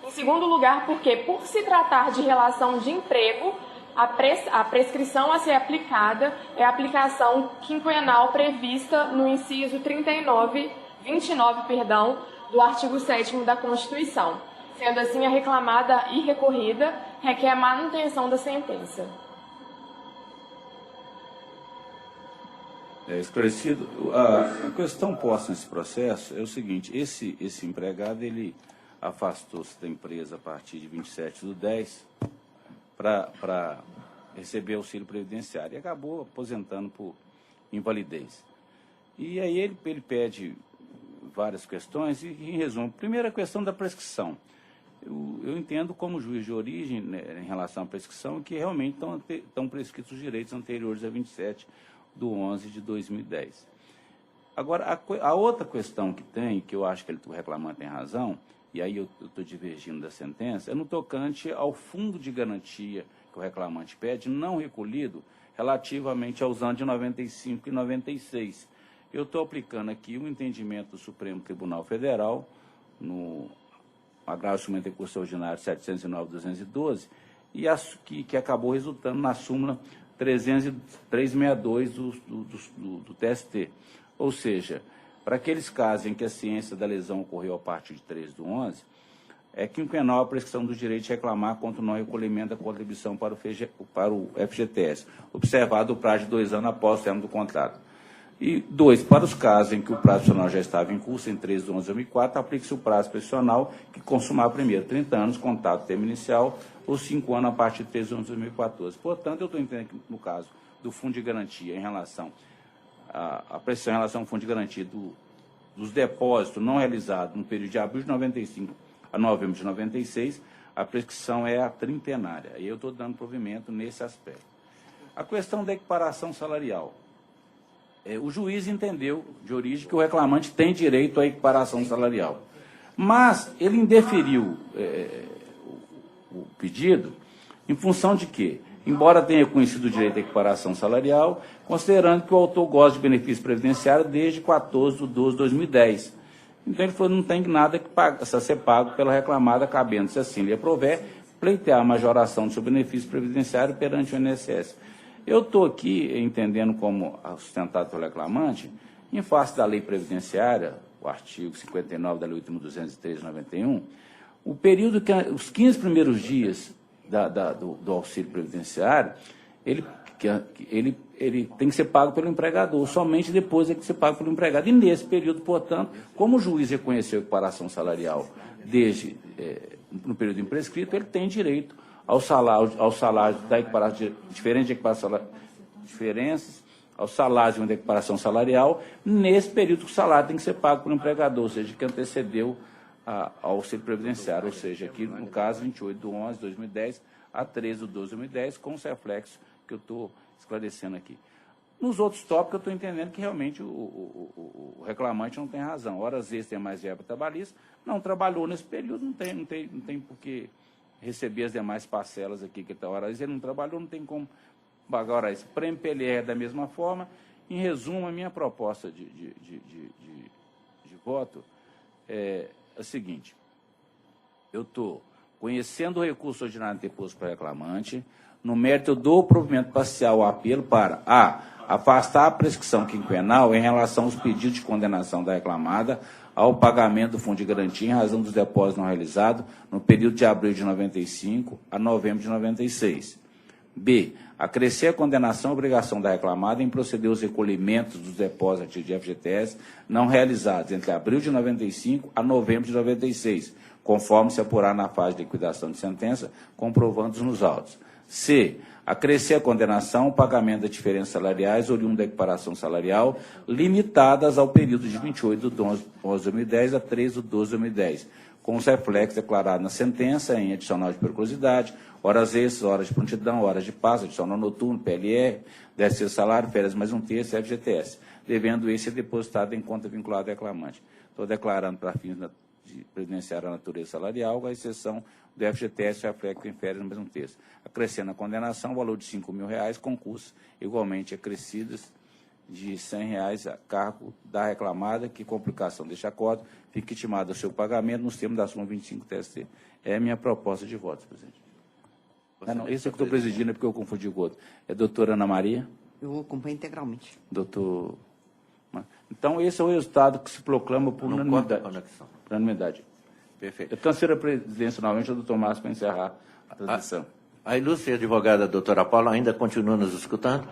Em segundo lugar, porque, por se tratar de relação de emprego, a prescrição a ser aplicada é a aplicação quinquenal prevista no inciso 29 do artigo 7º da Constituição. Sendo assim, a reclamada e recorrida requer a manutenção da sentença. Esclarecido, a questão posta nesse processo é o seguinte: esse empregado, ele afastou-se da empresa a partir de 27/10 para receber auxílio previdenciário e acabou aposentando por invalidez. E aí ele pede várias questões e, em resumo, primeiro a questão da prescrição. Eu entendo como juiz de origem, né, em relação à prescrição, que realmente estão prescritos os direitos anteriores a 27/11/2010. Agora, a outra questão que tem, que eu acho que o reclamante tem razão, e aí eu estou divergindo da sentença, é no tocante ao fundo de garantia que o reclamante pede, não recolhido, relativamente aos anos de 95 e 96. Eu estou aplicando aqui o entendimento do Supremo Tribunal Federal, no agravo suplemento de recurso ordinário 709/212, e que acabou resultando na súmula 362 do TST. Ou seja, para aqueles casos em que a ciência da lesão ocorreu a partir de 3/11, é quinquenal a prescrição do direito de reclamar contra o não recolhimento da contribuição para o FGTS, observado o prazo de 2 anos após o término do contrato. E 2, para os casos em que o prazo profissional já estava em curso, em 3/11/2004, aplique-se o prazo profissional que consumar primeiro 30 anos, contato do termo inicial, ou 5 anos a partir de 3/11/2014. Portanto, eu estou entendendo que, no caso do fundo de garantia, em relação à pressão em relação ao fundo de garantia dos depósitos não realizados no período de abril de 95 a novembro de 96, a prescrição é a trintenária. E eu estou dando provimento nesse aspecto. A questão da equiparação salarial. O juiz entendeu, de origem, que o reclamante tem direito à equiparação salarial. Mas ele indeferiu o pedido em função de quê? Embora tenha conhecido o direito à equiparação salarial, considerando que o autor goza de benefício previdenciário desde 14/12/2010. Então, ele falou, não tem nada a ser pago pela reclamada, cabendo, se assim lhe aprover, pleitear a majoração do seu benefício previdenciário perante o INSS. Eu estou aqui entendendo como sustentado pelo reclamante, em face da lei previdenciária, o artigo 59 da lei 8.203/91, o período que os 15 primeiros dias do auxílio previdenciário, ele tem que ser pago pelo empregador, somente depois é que ser pago pelo empregado. E nesse período, portanto, como o juiz reconheceu a equiparação salarial desde no período imprescrito, ele tem direito ao salário da equiparação, diferenças ao salário da equiparação salarial, nesse período que o salário tem que ser pago pelo empregador, ou seja, que antecedeu ao auxílio previdenciário, ou seja, aqui no caso 28/11/2010 a 13/12/2010, com os reflexos que eu estou esclarecendo aqui. Nos outros tópicos, eu estou entendendo que realmente o reclamante não tem razão. Horas extras tem mais verba trabalhista, não trabalhou nesse período, não tem por que receber as demais parcelas aqui, que está horas ele não trabalhou, não tem como pagar horas. Prêmio PLR da mesma forma. Em resumo, a minha proposta de voto é a seguinte: eu estou conhecendo o recurso ordinário interposto para reclamante. No mérito, eu dou o provimento parcial ao apelo para afastar a prescrição quinquenal em relação aos pedidos de condenação da reclamada ao pagamento do fundo de garantia em razão dos depósitos não realizados no período de abril de 95 a novembro de 96. B. Acrescer a condenação à obrigação da reclamada em proceder aos recolhimentos dos depósitos de FGTS não realizados entre abril de 95 a novembro de 96, conforme se apurar na fase de liquidação de sentença, comprovando nos autos. C. Acrescer a condenação ao pagamento das diferenças salariais oriundas da equiparação salarial, limitadas ao período de 28 de 11 de 2010 a 3 de 12 de 2010, com os reflexos declarados na sentença em adicional de periculosidade, horas extras, horas de prontidão, horas de passo, adicional noturno, PLR, 10º salário, férias mais um terço, FGTS, devendo esse ser depositado em conta vinculada ao reclamante. Estou declarando para fins de previdenciária a natureza salarial, a exceção do FGTS reflexo em férias mais um terço. Acrescendo a condenação, o valor de R$ 5.000, com custos igualmente acrescidos de R$ 100 a cargo da reclamada, que complicação deste acordo fique intimado ao seu pagamento nos termos da súmula 25 TST. É a minha proposta de voto, presidente. Não, esse é que estou presidindo, é porque eu confundi o outro. É a doutora Ana Maria? Eu acompanho integralmente. Doutor... Então, esse é o resultado que se proclama por unanimidade. Unanimidade. Perfeito. Eu transfiro a presidência novamente ao doutor Márcio para encerrar a transmissão. A ilustre advogada doutora Paula ainda continua nos escutando?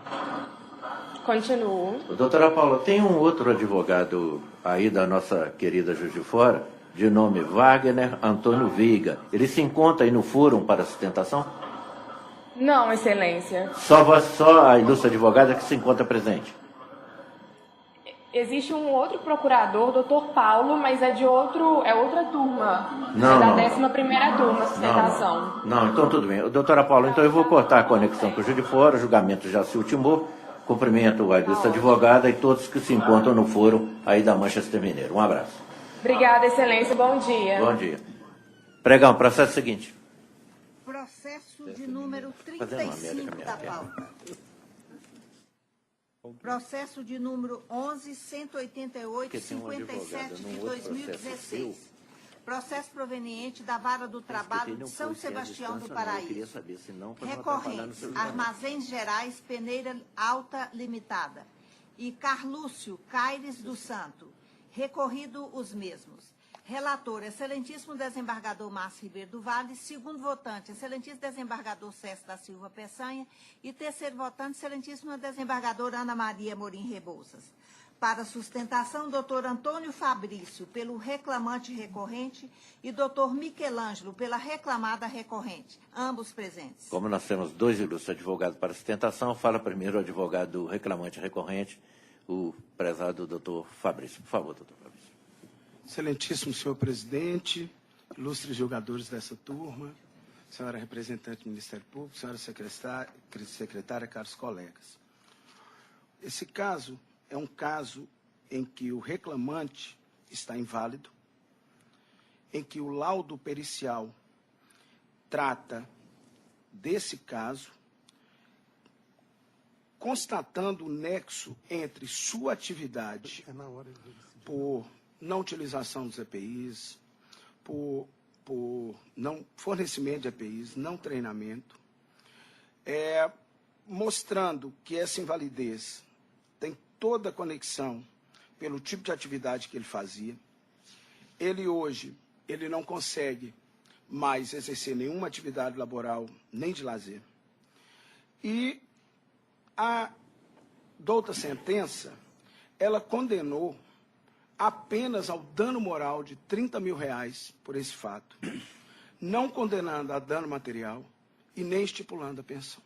Continuo. Doutora Paula, tem um outro advogado aí da nossa querida Juiz de Fora, de nome Wagner Antônio Viga. Ele se encontra aí no fórum para sustentação? Não, excelência. Só a ilustre advogada que se encontra presente? Existe um outro procurador, doutor Paulo, mas é outra turma. Não, da não. 11ª turma, sustentação. Não, então tudo bem. Doutora Paula, então eu vou cortar a conexão com o Juiz de Fora, o julgamento já se ultimou. Cumprimento a ilustre advogada e todos que se encontram no fórum aí da Manchester Mineiro. Um abraço. Obrigada, excelência. Bom dia. Bom dia. Pregão, processo seguinte. Processo de número 35 da pauta. Processo de número 11.188.57 de 2016. Processo proveniente da Vara do Trabalho de São Sebastião do Paraíso. Recorrentes, Armazéns Gerais, Peneira Alta Limitada. E Carlúcio Caires do Santo. Recorrido os mesmos. Relator, excelentíssimo desembargador Márcio Ribeiro do Vale. Segundo votante, excelentíssimo desembargador César da Silva Peçanha. E terceiro votante, excelentíssima desembargadora Ana Maria Morim Rebouças. Para sustentação, doutor Antônio Fabrício, pelo reclamante recorrente, e doutor Michelangelo, pela reclamada recorrente, ambos presentes. Como nós temos dois ilustres advogados para sustentação, fala primeiro o advogado reclamante recorrente, o prezado doutor Fabrício. Por favor, doutor Fabrício. Excelentíssimo senhor presidente, ilustres julgadores dessa turma, senhora representante do Ministério Público, senhora secretária, caros colegas. Esse caso é um caso em que o reclamante está inválido, em que o laudo pericial trata desse caso, constatando o nexo entre sua atividade por não utilização dos EPIs, por não fornecimento de EPIs, não treinamento, mostrando que essa invalidez tem toda a conexão pelo tipo de atividade que ele fazia. Ele hoje, ele não consegue mais exercer nenhuma atividade laboral, nem de lazer. E a douta sentença, ela condenou apenas ao dano moral de R$30 mil por esse fato, não condenando a dano material e nem estipulando a pensão.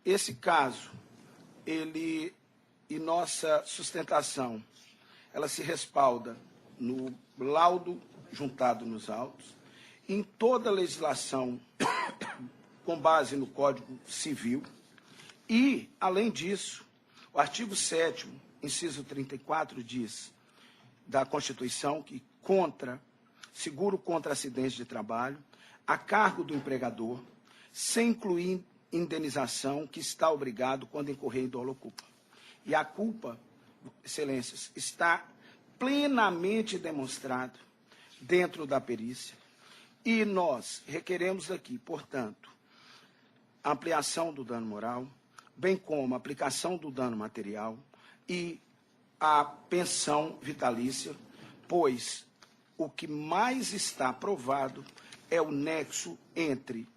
Esse caso, ele e nossa sustentação, ela se respalda no laudo juntado nos autos, em toda a legislação com base no Código Civil e, além disso, o artigo 7º, inciso 34, diz da Constituição que seguro contra acidentes de trabalho, a cargo do empregador, sem incluir indenização que está obrigado quando incorrer em dolo ou culpa. E a culpa, excelências, está plenamente demonstrado dentro da perícia. E nós requeremos aqui, portanto, ampliação do dano moral, bem como a aplicação do dano material e a pensão vitalícia, pois o que mais está provado é o nexo entre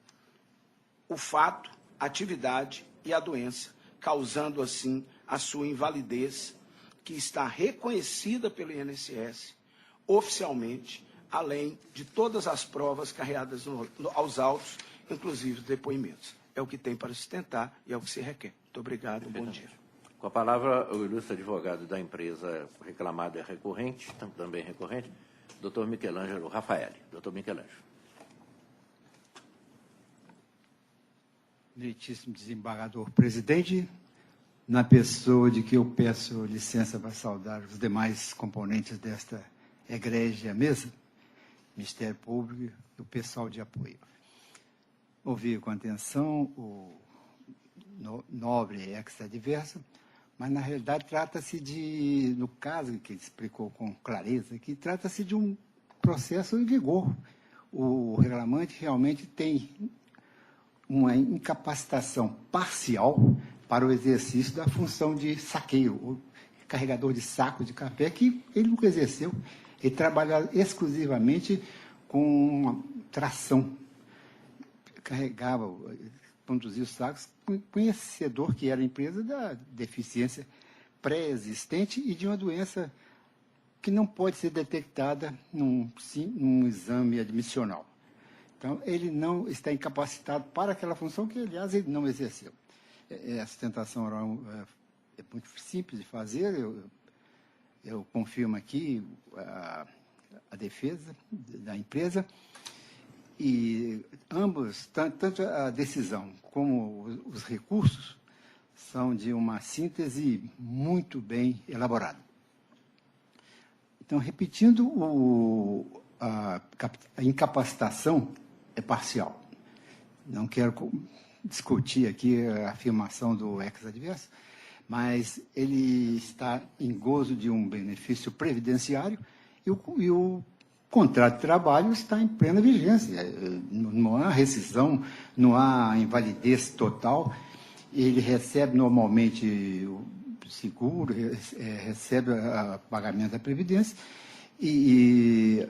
o fato, a atividade e a doença, causando, assim, a sua invalidez, que está reconhecida pelo INSS oficialmente, além de todas as provas carreadas aos autos, inclusive os depoimentos. É o que tem para sustentar e é o que se requer. Muito obrigado, bom dia. Com a palavra, o ilustre advogado da empresa reclamada e recorrente, também recorrente, doutor Michelangelo Rafaeli. Doutor Michelangelo. Meritíssimo desembargador presidente, na pessoa de que eu peço licença para saudar os demais componentes desta egrégia mesa, Ministério Público e o pessoal de apoio. Ouvi com atenção o nobre ex-adverso, mas, na realidade, trata-se de, no caso que ele explicou com clareza, que trata-se de um processo em vigor. O reclamante realmente tem uma incapacitação parcial para o exercício da função de saqueio, o carregador de saco de café, que ele nunca exerceu. Ele trabalha exclusivamente com tração. Carregava, conduzia os sacos, conhecedor que era a empresa da deficiência pré-existente e de uma doença que não pode ser detectada num exame admissional. Então, ele não está incapacitado para aquela função que, aliás, ele não exerceu. A sustentação oral é muito simples de fazer. Eu confirmo aqui a defesa da empresa e ambos, tanto a decisão como os recursos, são de uma síntese muito bem elaborada. Então, repetindo, a incapacitação é parcial. Não quero discutir aqui a afirmação do ex-adverso, mas ele está em gozo de um benefício previdenciário e o contrato de trabalho está em plena vigência. Não há rescisão, não há invalidez total. Ele recebe normalmente o seguro, recebe o pagamento da Previdência e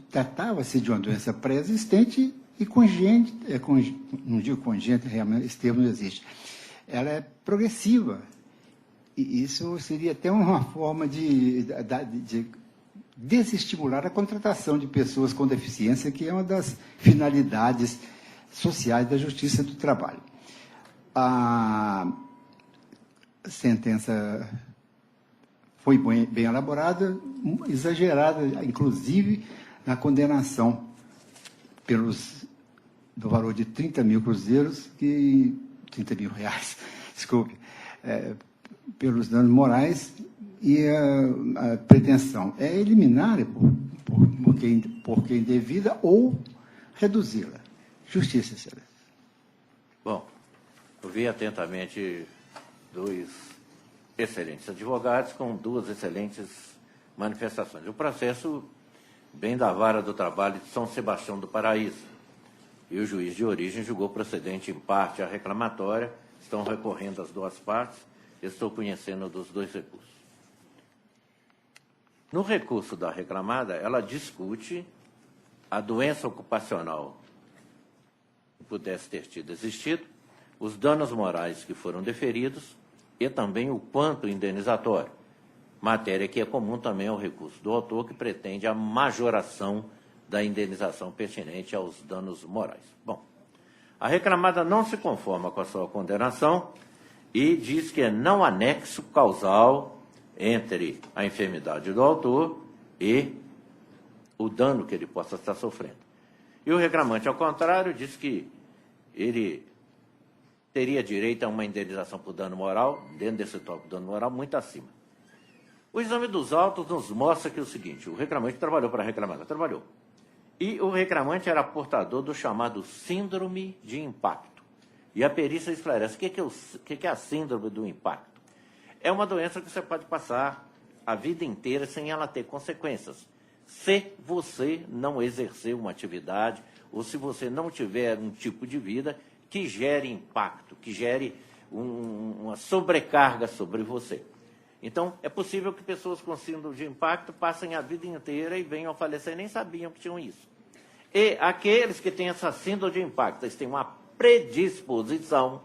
tratava-se de uma doença pré-existente e congênita, não digo congênita, realmente esse termo não existe. Ela é progressiva. E isso seria até uma forma de desestimular a contratação de pessoas com deficiência, que é uma das finalidades sociais da Justiça do Trabalho. A sentença foi bem elaborada, exagerada, inclusive, na condenação do valor de 30 mil cruzeiros, 30 mil reais, desculpe, pelos danos morais, e a pretensão é eliminar por quem devida ou reduzi-la. Justiça, excelência. Bom, ouvi atentamente dois excelentes advogados com duas excelentes manifestações. O processo vem da Vara do Trabalho de São Sebastião do Paraíso e o juiz de origem julgou procedente em parte a reclamatória, estão recorrendo as duas partes, estou conhecendo dos dois recursos. No recurso da reclamada, ela discute a doença ocupacional que pudesse ter existido, os danos morais que foram deferidos e também o quanto indenizatório, matéria que é comum também ao recurso do autor, que pretende a majoração da indenização pertinente aos danos morais. Bom, a reclamada não se conforma com a sua condenação e diz que não há nexo causal entre a enfermidade do autor e o dano que ele possa estar sofrendo. E o reclamante, ao contrário, diz que ele teria direito a uma indenização por dano moral, dentro desse tópico dano moral, muito acima. O exame dos autos nos mostra que é o seguinte: o reclamante trabalhou para a reclamada, trabalhou. E o reclamante era portador do chamado síndrome de impacto. E a perícia esclarece o que é a síndrome do impacto. É uma doença que você pode passar a vida inteira sem ela ter consequências, se você não exercer uma atividade ou se você não tiver um tipo de vida que gere impacto, que gere uma sobrecarga sobre você. Então, é possível que pessoas com síndrome de impacto passem a vida inteira e venham a falecer, nem sabiam que tinham isso. E aqueles que têm essa síndrome de impacto, eles têm uma predisposição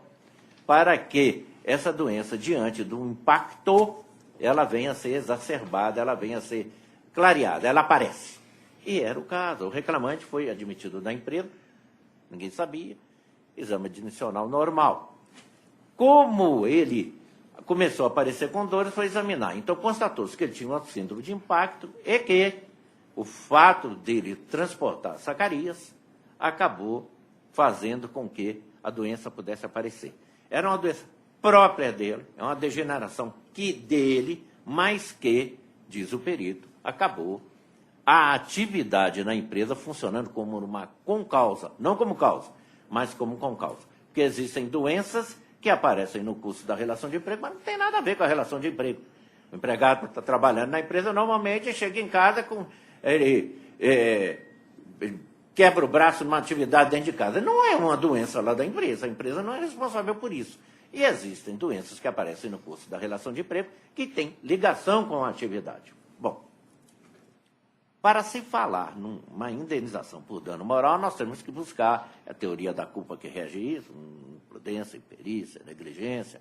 para que essa doença, diante do impacto, ela venha a ser exacerbada, ela venha a ser clareada, ela aparece. E era o caso. O reclamante foi admitido na empresa, ninguém sabia, exame admissional normal. Como ele começou a aparecer com dores, foi examinar. Então, constatou-se que ele tinha uma síndrome de impacto e que o fato dele transportar sacarias acabou fazendo com que a doença pudesse aparecer. Era uma doença própria dele, é uma degeneração que dele, mas que, diz o perito, acabou a atividade na empresa funcionando como uma concausa, não como causa, mas como concausa. Porque existem doenças que aparecem no curso da relação de emprego, mas não tem nada a ver com a relação de emprego. O empregado está trabalhando na empresa, normalmente chega em casa com... Ele quebra o braço numa atividade dentro de casa. Não é uma doença lá da empresa, a empresa não é responsável por isso. E existem doenças que aparecem no curso da relação de emprego que têm ligação com a atividade. Bom, para se falar numa indenização por dano moral, nós temos que buscar a teoria da culpa que rege isso, imprudência, imperícia, negligência,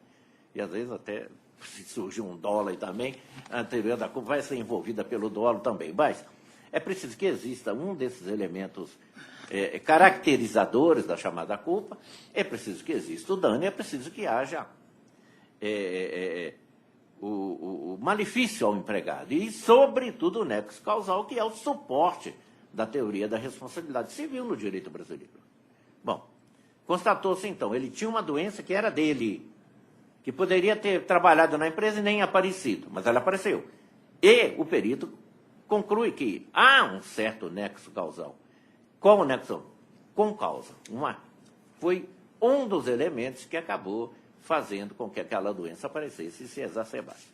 e às vezes até, se surgir um dolo aí também, a teoria da culpa vai ser envolvida pelo dolo também. Mas é preciso que exista um desses elementos caracterizadores da chamada culpa, é preciso que exista o dano e é preciso que haja o malefício ao empregado e, sobretudo, o nexo causal, que é o suporte da teoria da responsabilidade civil no direito brasileiro. Bom, constatou-se, então, ele tinha uma doença que era dele, que poderia ter trabalhado na empresa e nem aparecido, mas ela apareceu. E o perito conclui que há um certo nexo causal. Qual o nexo? Com causa. Foi um dos elementos que acabou fazendo com que aquela doença aparecesse e se exacerbasse.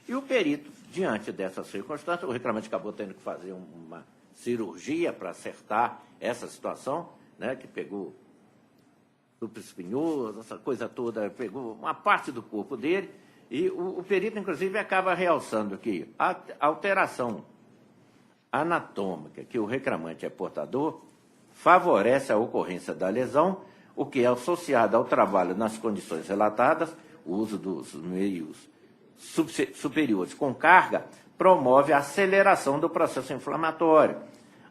E o perito, diante dessa circunstância, o reclamante acabou tendo que fazer uma cirurgia para acertar essa situação, né, que pegou duplo espinhoso, essa coisa toda, pegou uma parte do corpo dele, e o perito, inclusive, acaba realçando que a alteração anatômica que o reclamante é portador favorece a ocorrência da lesão, o que é associado ao trabalho nas condições relatadas, o uso dos meios superiores com carga, promove a aceleração do processo inflamatório,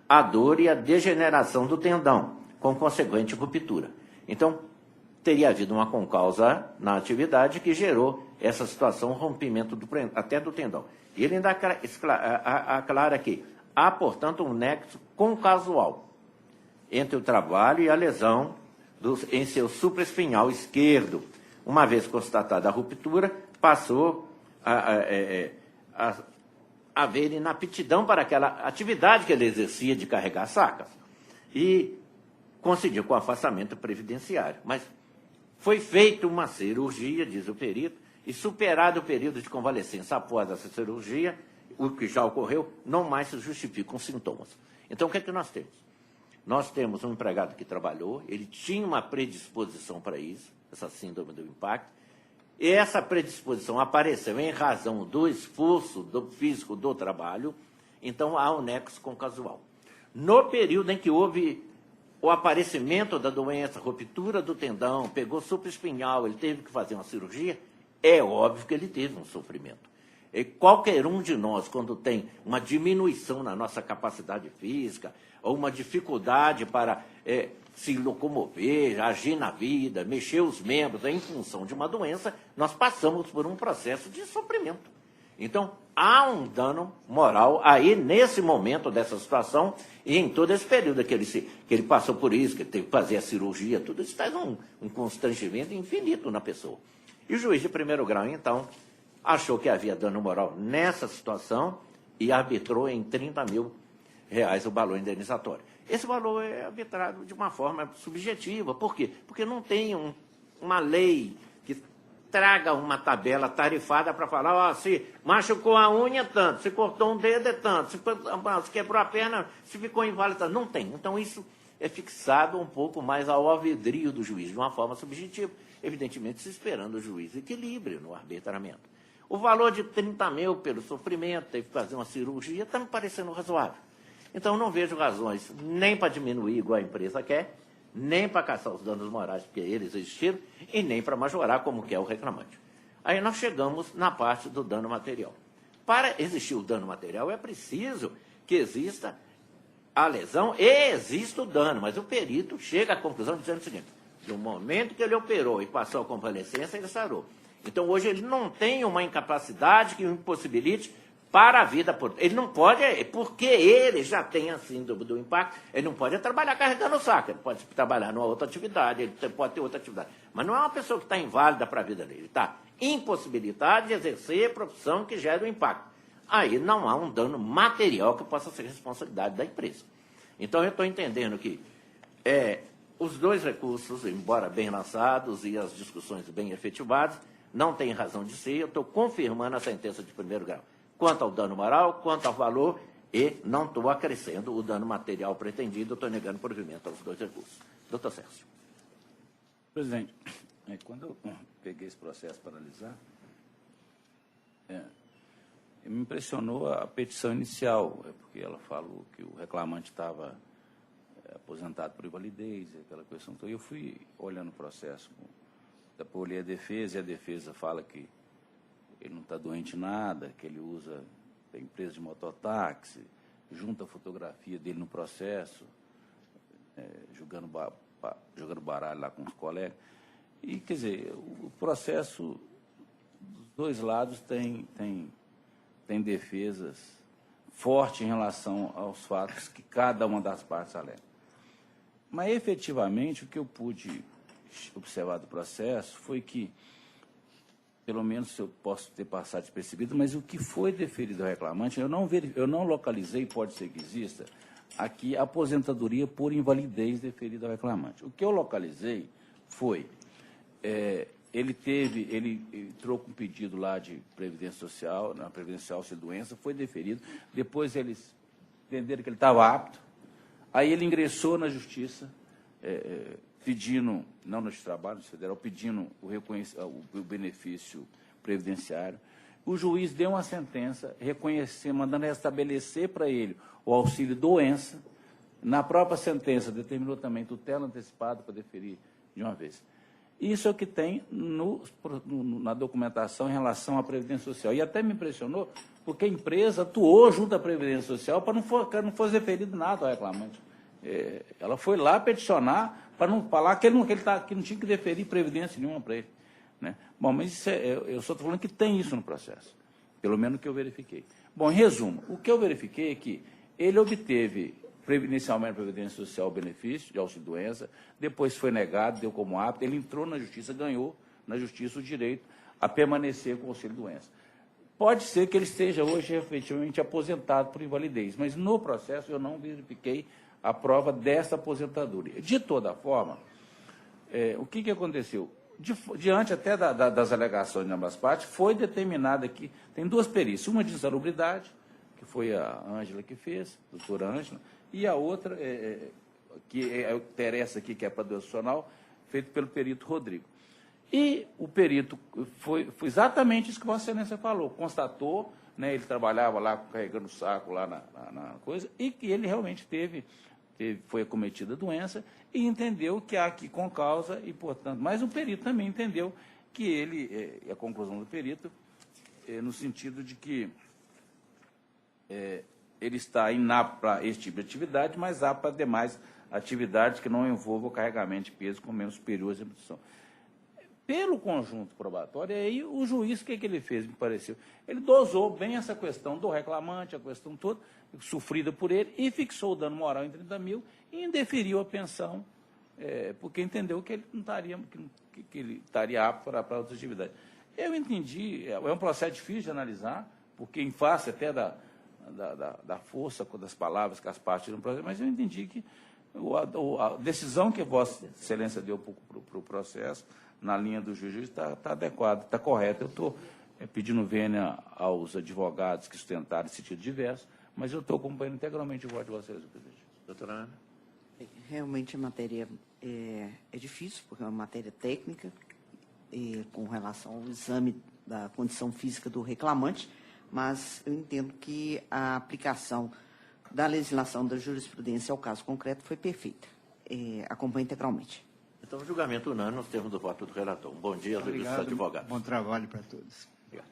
a dor e a degeneração do tendão, com consequente ruptura. Então, teria havido uma concausa na atividade que gerou essa situação, rompimento até do tendão. E ele ainda aclara que há, portanto, um nexo concasual entre o trabalho e a lesão em seu supraespinhal esquerdo. Uma vez constatada a ruptura, passou a haver inaptidão para aquela atividade que ele exercia de carregar sacas. E coincidiu com o afastamento previdenciário. Mas foi feita uma cirurgia, diz o perito, e superado o período de convalescença após essa cirurgia, o que já ocorreu, não mais se justificam sintomas. Então, o que é que nós temos? Nós temos um empregado que trabalhou, ele tinha uma predisposição para isso, essa síndrome do impacto, e essa predisposição apareceu em razão do esforço físico do trabalho, então há um nexo concasual. No período em que houve o aparecimento da doença, ruptura do tendão, pegou supraespinhal, ele teve que fazer uma cirurgia, é óbvio que ele teve um sofrimento. E qualquer um de nós, quando tem uma diminuição na nossa capacidade física, ou uma dificuldade para se locomover, agir na vida, mexer os membros em função de uma doença, nós passamos por um processo de sofrimento. Então, há um dano moral aí, nesse momento dessa situação, e em todo esse período que ele passou por isso, que ele teve que fazer a cirurgia, tudo isso traz um constrangimento infinito na pessoa. E o juiz de primeiro grau, então, achou que havia dano moral nessa situação e arbitrou em R$30 mil o valor indenizatório. Esse valor é arbitrado de uma forma subjetiva. Por quê? Porque não tem uma lei que traga uma tabela tarifada para falar, se machucou a unha, tanto, se cortou um dedo, é tanto, se quebrou a perna, se ficou inválido, tanto. Não tem. Então, isso é fixado um pouco mais ao alvedrio do juiz, de uma forma subjetiva, evidentemente se esperando o juiz equilíbrio no arbitramento. O valor de 30 mil pelo sofrimento, teve que fazer uma cirurgia, está me parecendo razoável. Então, não vejo razões nem para diminuir igual a empresa quer, nem para caçar os danos morais, porque eles existiram, e nem para majorar, como quer o reclamante. Aí nós chegamos na parte do dano material. Para existir o dano material, é preciso que exista a lesão e exista o dano, mas o perito chega à conclusão dizendo o seguinte: no momento que ele operou e passou a convalescença, ele sarou. Então, hoje, ele não tem uma incapacidade que o impossibilite para a vida. Ele não pode, porque ele já tem a síndrome do impacto, ele não pode trabalhar carregando o saco, ele pode trabalhar numa outra atividade, ele pode ter outra atividade. Mas não é uma pessoa que está inválida para a vida dele, está impossibilitado de exercer a profissão que gera o impacto. Aí não há um dano material que possa ser responsabilidade da empresa. Então, eu estou entendendo que os dois recursos, embora bem lançados e as discussões bem efetivadas, não têm razão de ser. Eu estou confirmando a sentença de primeiro grau, quanto ao dano moral, quanto ao valor, e não estou acrescendo o dano material pretendido, estou negando provimento aos dois recursos. Doutor Sérgio. Presidente, quando eu peguei esse processo para analisar, me impressionou a petição inicial, porque ela falou que o reclamante estava aposentado por invalidez, aquela questão toda. Eu fui olhando o processo, depois olhei a defesa, e a defesa fala que ele não está doente em nada, que ele usa a empresa de mototáxi, junta a fotografia dele no processo, jogando baralho lá com os colegas. E, quer dizer, o processo dos dois lados tem defesas fortes em relação aos fatos que cada uma das partes alega. Mas, efetivamente, o que eu pude observar do processo foi que, pelo menos eu posso ter passado despercebido, mas o que foi deferido ao reclamante, eu não localizei, pode ser que exista, aqui a aposentadoria por invalidez deferida ao reclamante. O que eu localizei foi, ele entrou com um pedido lá de Previdência Social, na Previdência Social sem doença, foi deferido, depois eles entenderam que ele estava apto, aí ele ingressou na Justiça, pedindo, não no Justiça do Trabalho, no Federal, pedindo o benefício previdenciário. O juiz deu uma sentença, mandando restabelecer para ele o auxílio doença. Na própria sentença, determinou também tutela antecipada para deferir de uma vez. Isso é o que tem na documentação em relação à Previdência Social. E até me impressionou, porque a empresa atuou junto à Previdência Social para não fosse deferido nada ao reclamante. Ela foi lá peticionar para não falar que não tinha que deferir previdência nenhuma para ele. Né? Bom, mas eu só estou falando que tem isso no processo, pelo menos o que eu verifiquei. Bom, em resumo, o que eu verifiquei é que ele obteve inicialmente a Previdência Social o benefício de auxílio-doença, depois foi negado, deu como apto, ele entrou na Justiça, ganhou na Justiça o direito a permanecer com o auxílio-doença. Pode ser que ele esteja hoje efetivamente aposentado por invalidez, mas no processo eu não verifiquei a prova dessa aposentadoria. De toda forma, o que aconteceu? Diante até das alegações de ambas partes, foi determinada aqui, tem duas perícias, uma de insalubridade, que foi a Ângela que fez, a doutora Ângela, e a outra, que interessa aqui, que é profissional, feita pelo perito Rodrigo. E o perito foi exatamente isso que Vossa Excelência falou, constatou, né, ele trabalhava lá carregando o saco lá na coisa, e que ele realmente foi acometida a doença e entendeu que há aqui com causa e, portanto, mas o perito também entendeu que a conclusão do perito, no sentido de que ele está inapto para esse tipo de atividade, mas apto para demais atividades que não envolvam o carregamento de peso com menos superior à execução. Pelo conjunto probatório, aí o juiz, o que ele fez, me pareceu? Ele dosou bem essa questão do reclamante, a questão toda, sofrida por ele, e fixou o dano moral em 30 mil e indeferiu a pensão, porque entendeu que ele não estaria, que ele estaria apto para outra atividade. Eu entendi, é um processo difícil de analisar, porque em face até da força das palavras que as partes no processo, mas eu entendi que a decisão que Vossa Excelência deu para o processo, na linha do juiz, está adequada, está correta. Eu estou pedindo vênia aos advogados que sustentaram esse sentido diverso, mas eu estou acompanhando integralmente o voto de Vossa Excelência, presidente. Doutora Ana. Realmente a matéria é difícil, porque é uma matéria técnica, com relação ao exame da condição física do reclamante, mas eu entendo que a aplicação da legislação da jurisprudência ao caso concreto foi perfeita. Acompanho integralmente. Então, julgamento unânime, nós temos o voto do relator. Um bom dia aos ilustres advogados. Bom trabalho para todos. Obrigado.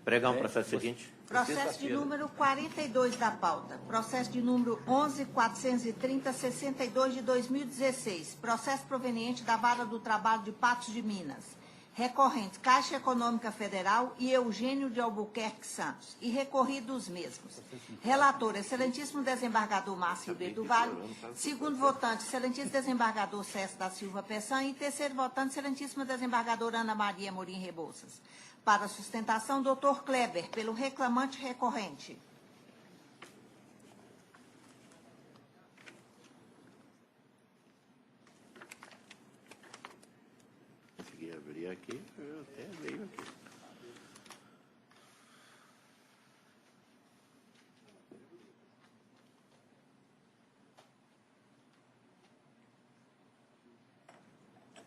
Pregar o processo seguinte. Processo de número 42 da pauta. Processo de número 11.430.62 de 2016. Processo proveniente da Vara do Trabalho de Patos de Minas. Recorrentes Caixa Econômica Federal e Eugênio de Albuquerque Santos. E recorridos mesmos. Relator, excelentíssimo desembargador Márcio B. do Vale. Segundo votante, excelentíssimo desembargador César da Silva Pessan. E terceiro votante, excelentíssima desembargadora Ana Maria Morim Rebouças. Para sustentação, doutor Kleber, pelo reclamante recorrente. Consegui abrir aqui, eu até veio aqui.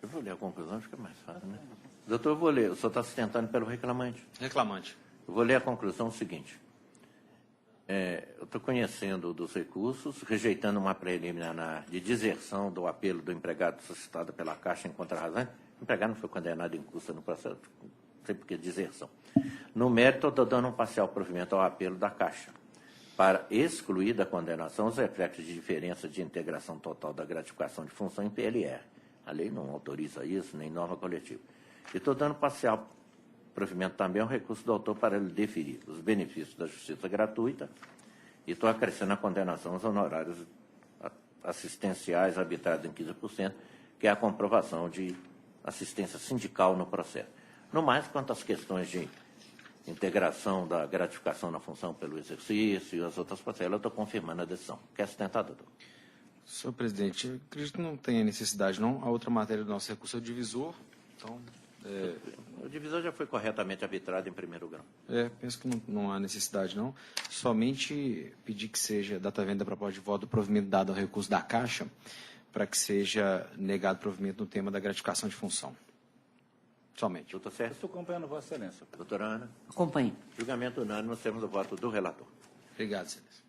Eu vou ler a conclusão, fica mais fácil, né? Doutor, eu vou ler. O senhor está sustentando pelo reclamante. Reclamante. Eu vou ler a conclusão seguinte. Eu estou conhecendo dos recursos, rejeitando uma preliminar de deserção do apelo do empregado suscitada pela Caixa em contra-razão. O empregado não foi condenado em custa no processo, não sei por que deserção. No mérito, eu estou dando um parcial provimento ao apelo da Caixa, para excluir da condenação os reflexos de diferença de integração total da gratificação de função em PLR. A lei não autoriza isso, nem norma coletiva. E estou dando parcial provimento também ao recurso do autor para ele deferir os benefícios da justiça gratuita e estou acrescentando a condenação aos honorários assistenciais arbitrados em 15%, que é a comprovação de assistência sindical no processo. No mais, quanto às questões de integração da gratificação na função pelo exercício e as outras parcelas, eu estou confirmando a decisão. Quer sustentar, doutor? Senhor presidente, eu acredito que não tenha necessidade, não. A outra matéria do nosso recurso é o divisor, então... O divisor já foi corretamente arbitrado em primeiro grau. Penso que não há necessidade, não. Somente pedir que seja data-venda da proposta de voto do provimento dado ao recurso da Caixa para que seja negado provimento no tema da gratificação de função. Somente. Doutor Sérgio? Estou acompanhando Vossa Excelência. Doutora Ana? Acompanho. Julgamento unânime, nós temos o voto do relator. Obrigado, Excelência.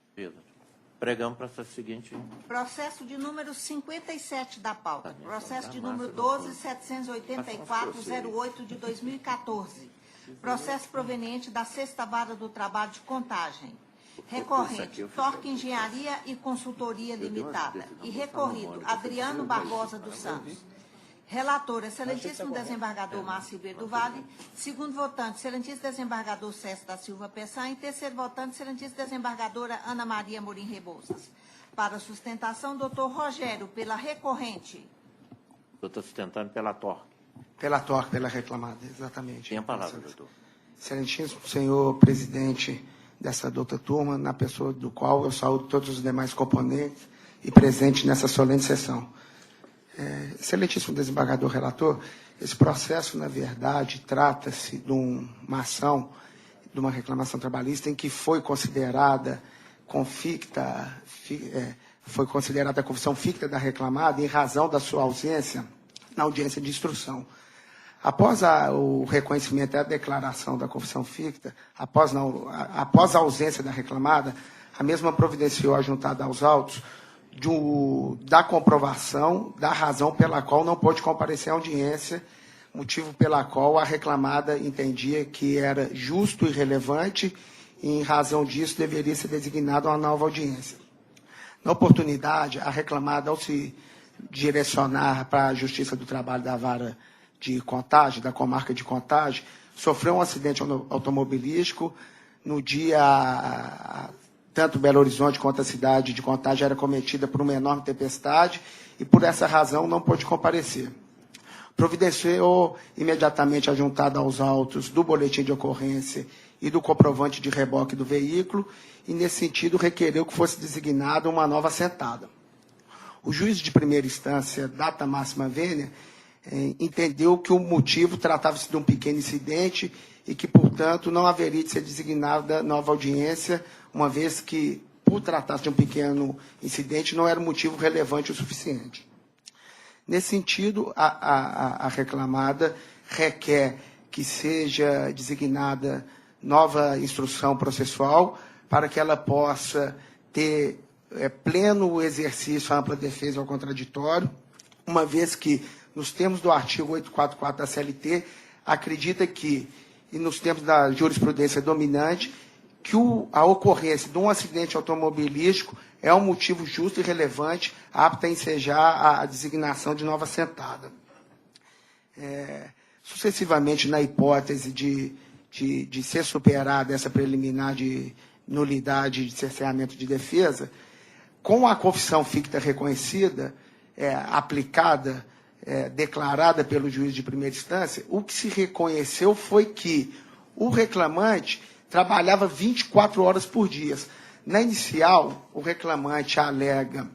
Pregamos para o processo seguinte. Processo de número 57 da pauta. Processo de número 12.784.08 de 2014. Processo proveniente da 6ª Vara do Trabalho de Contagem. Recorrente, Torque Engenharia e Consultoria Limitada. E recorrido, Adriano Barbosa dos Santos. Relator, excelentíssimo desembargador Márcio B. do Vale. Segundo votante, excelentíssimo desembargador César da Silva Pessan. E terceiro votante, excelentíssima desembargadora Ana Maria Morim Rebouças. Para sustentação, doutor Rogério, pela recorrente. Doutor, sustentando pela Torque. Pela Torque, pela reclamada, exatamente. Tem a palavra, doutor. Excelentíssimo senhor presidente dessa douta turma, na pessoa do qual eu saúdo todos os demais componentes e presente nessa solene sessão. Excelentíssimo desembargador relator, esse processo, na verdade, trata-se de uma ação, de uma reclamação trabalhista em que foi considerada conficta, foi considerada a confissão ficta da reclamada em razão da sua ausência na audiência de instrução. Após o reconhecimento e a declaração da confissão ficta, após a ausência da reclamada, a mesma providenciou a juntada aos autos da comprovação da razão pela qual não pôde comparecer à audiência, motivo pela qual a reclamada entendia que era justo e relevante e, em razão disso, deveria ser designada uma nova audiência. Na oportunidade, a reclamada, ao se direcionar para a Justiça do Trabalho da Vara de Contagem, da comarca de Contagem, sofreu um acidente automobilístico no dia... Tanto Belo Horizonte quanto a cidade de Contagem era cometida por uma enorme tempestade e, por essa razão, não pôde comparecer. Providenciou imediatamente a juntada aos autos do boletim de ocorrência e do comprovante de reboque do veículo e, nesse sentido, requereu que fosse designada uma nova assentada. O juiz de primeira instância, data máxima vênia, entendeu que o motivo tratava-se de um pequeno incidente e que, portanto, não haveria de ser designada nova audiência, uma vez que, por tratar-se de um pequeno incidente, não era um motivo relevante o suficiente. Nesse sentido, a reclamada requer que seja designada nova instrução processual para que ela possa ter pleno exercício à ampla defesa ao contraditório, uma vez que, nos termos do artigo 844 da CLT, acredita que, e nos termos da jurisprudência dominante, que a ocorrência de um acidente automobilístico é um motivo justo e relevante apto a ensejar a designação de nova sentada. Sucessivamente, na hipótese de ser superada essa preliminar de nulidade de cerceamento de defesa, com a confissão ficta reconhecida, aplicada, declarada pelo juiz de primeira instância, o que se reconheceu foi que o reclamante trabalhava 24 horas por dia. Na inicial, o reclamante alega,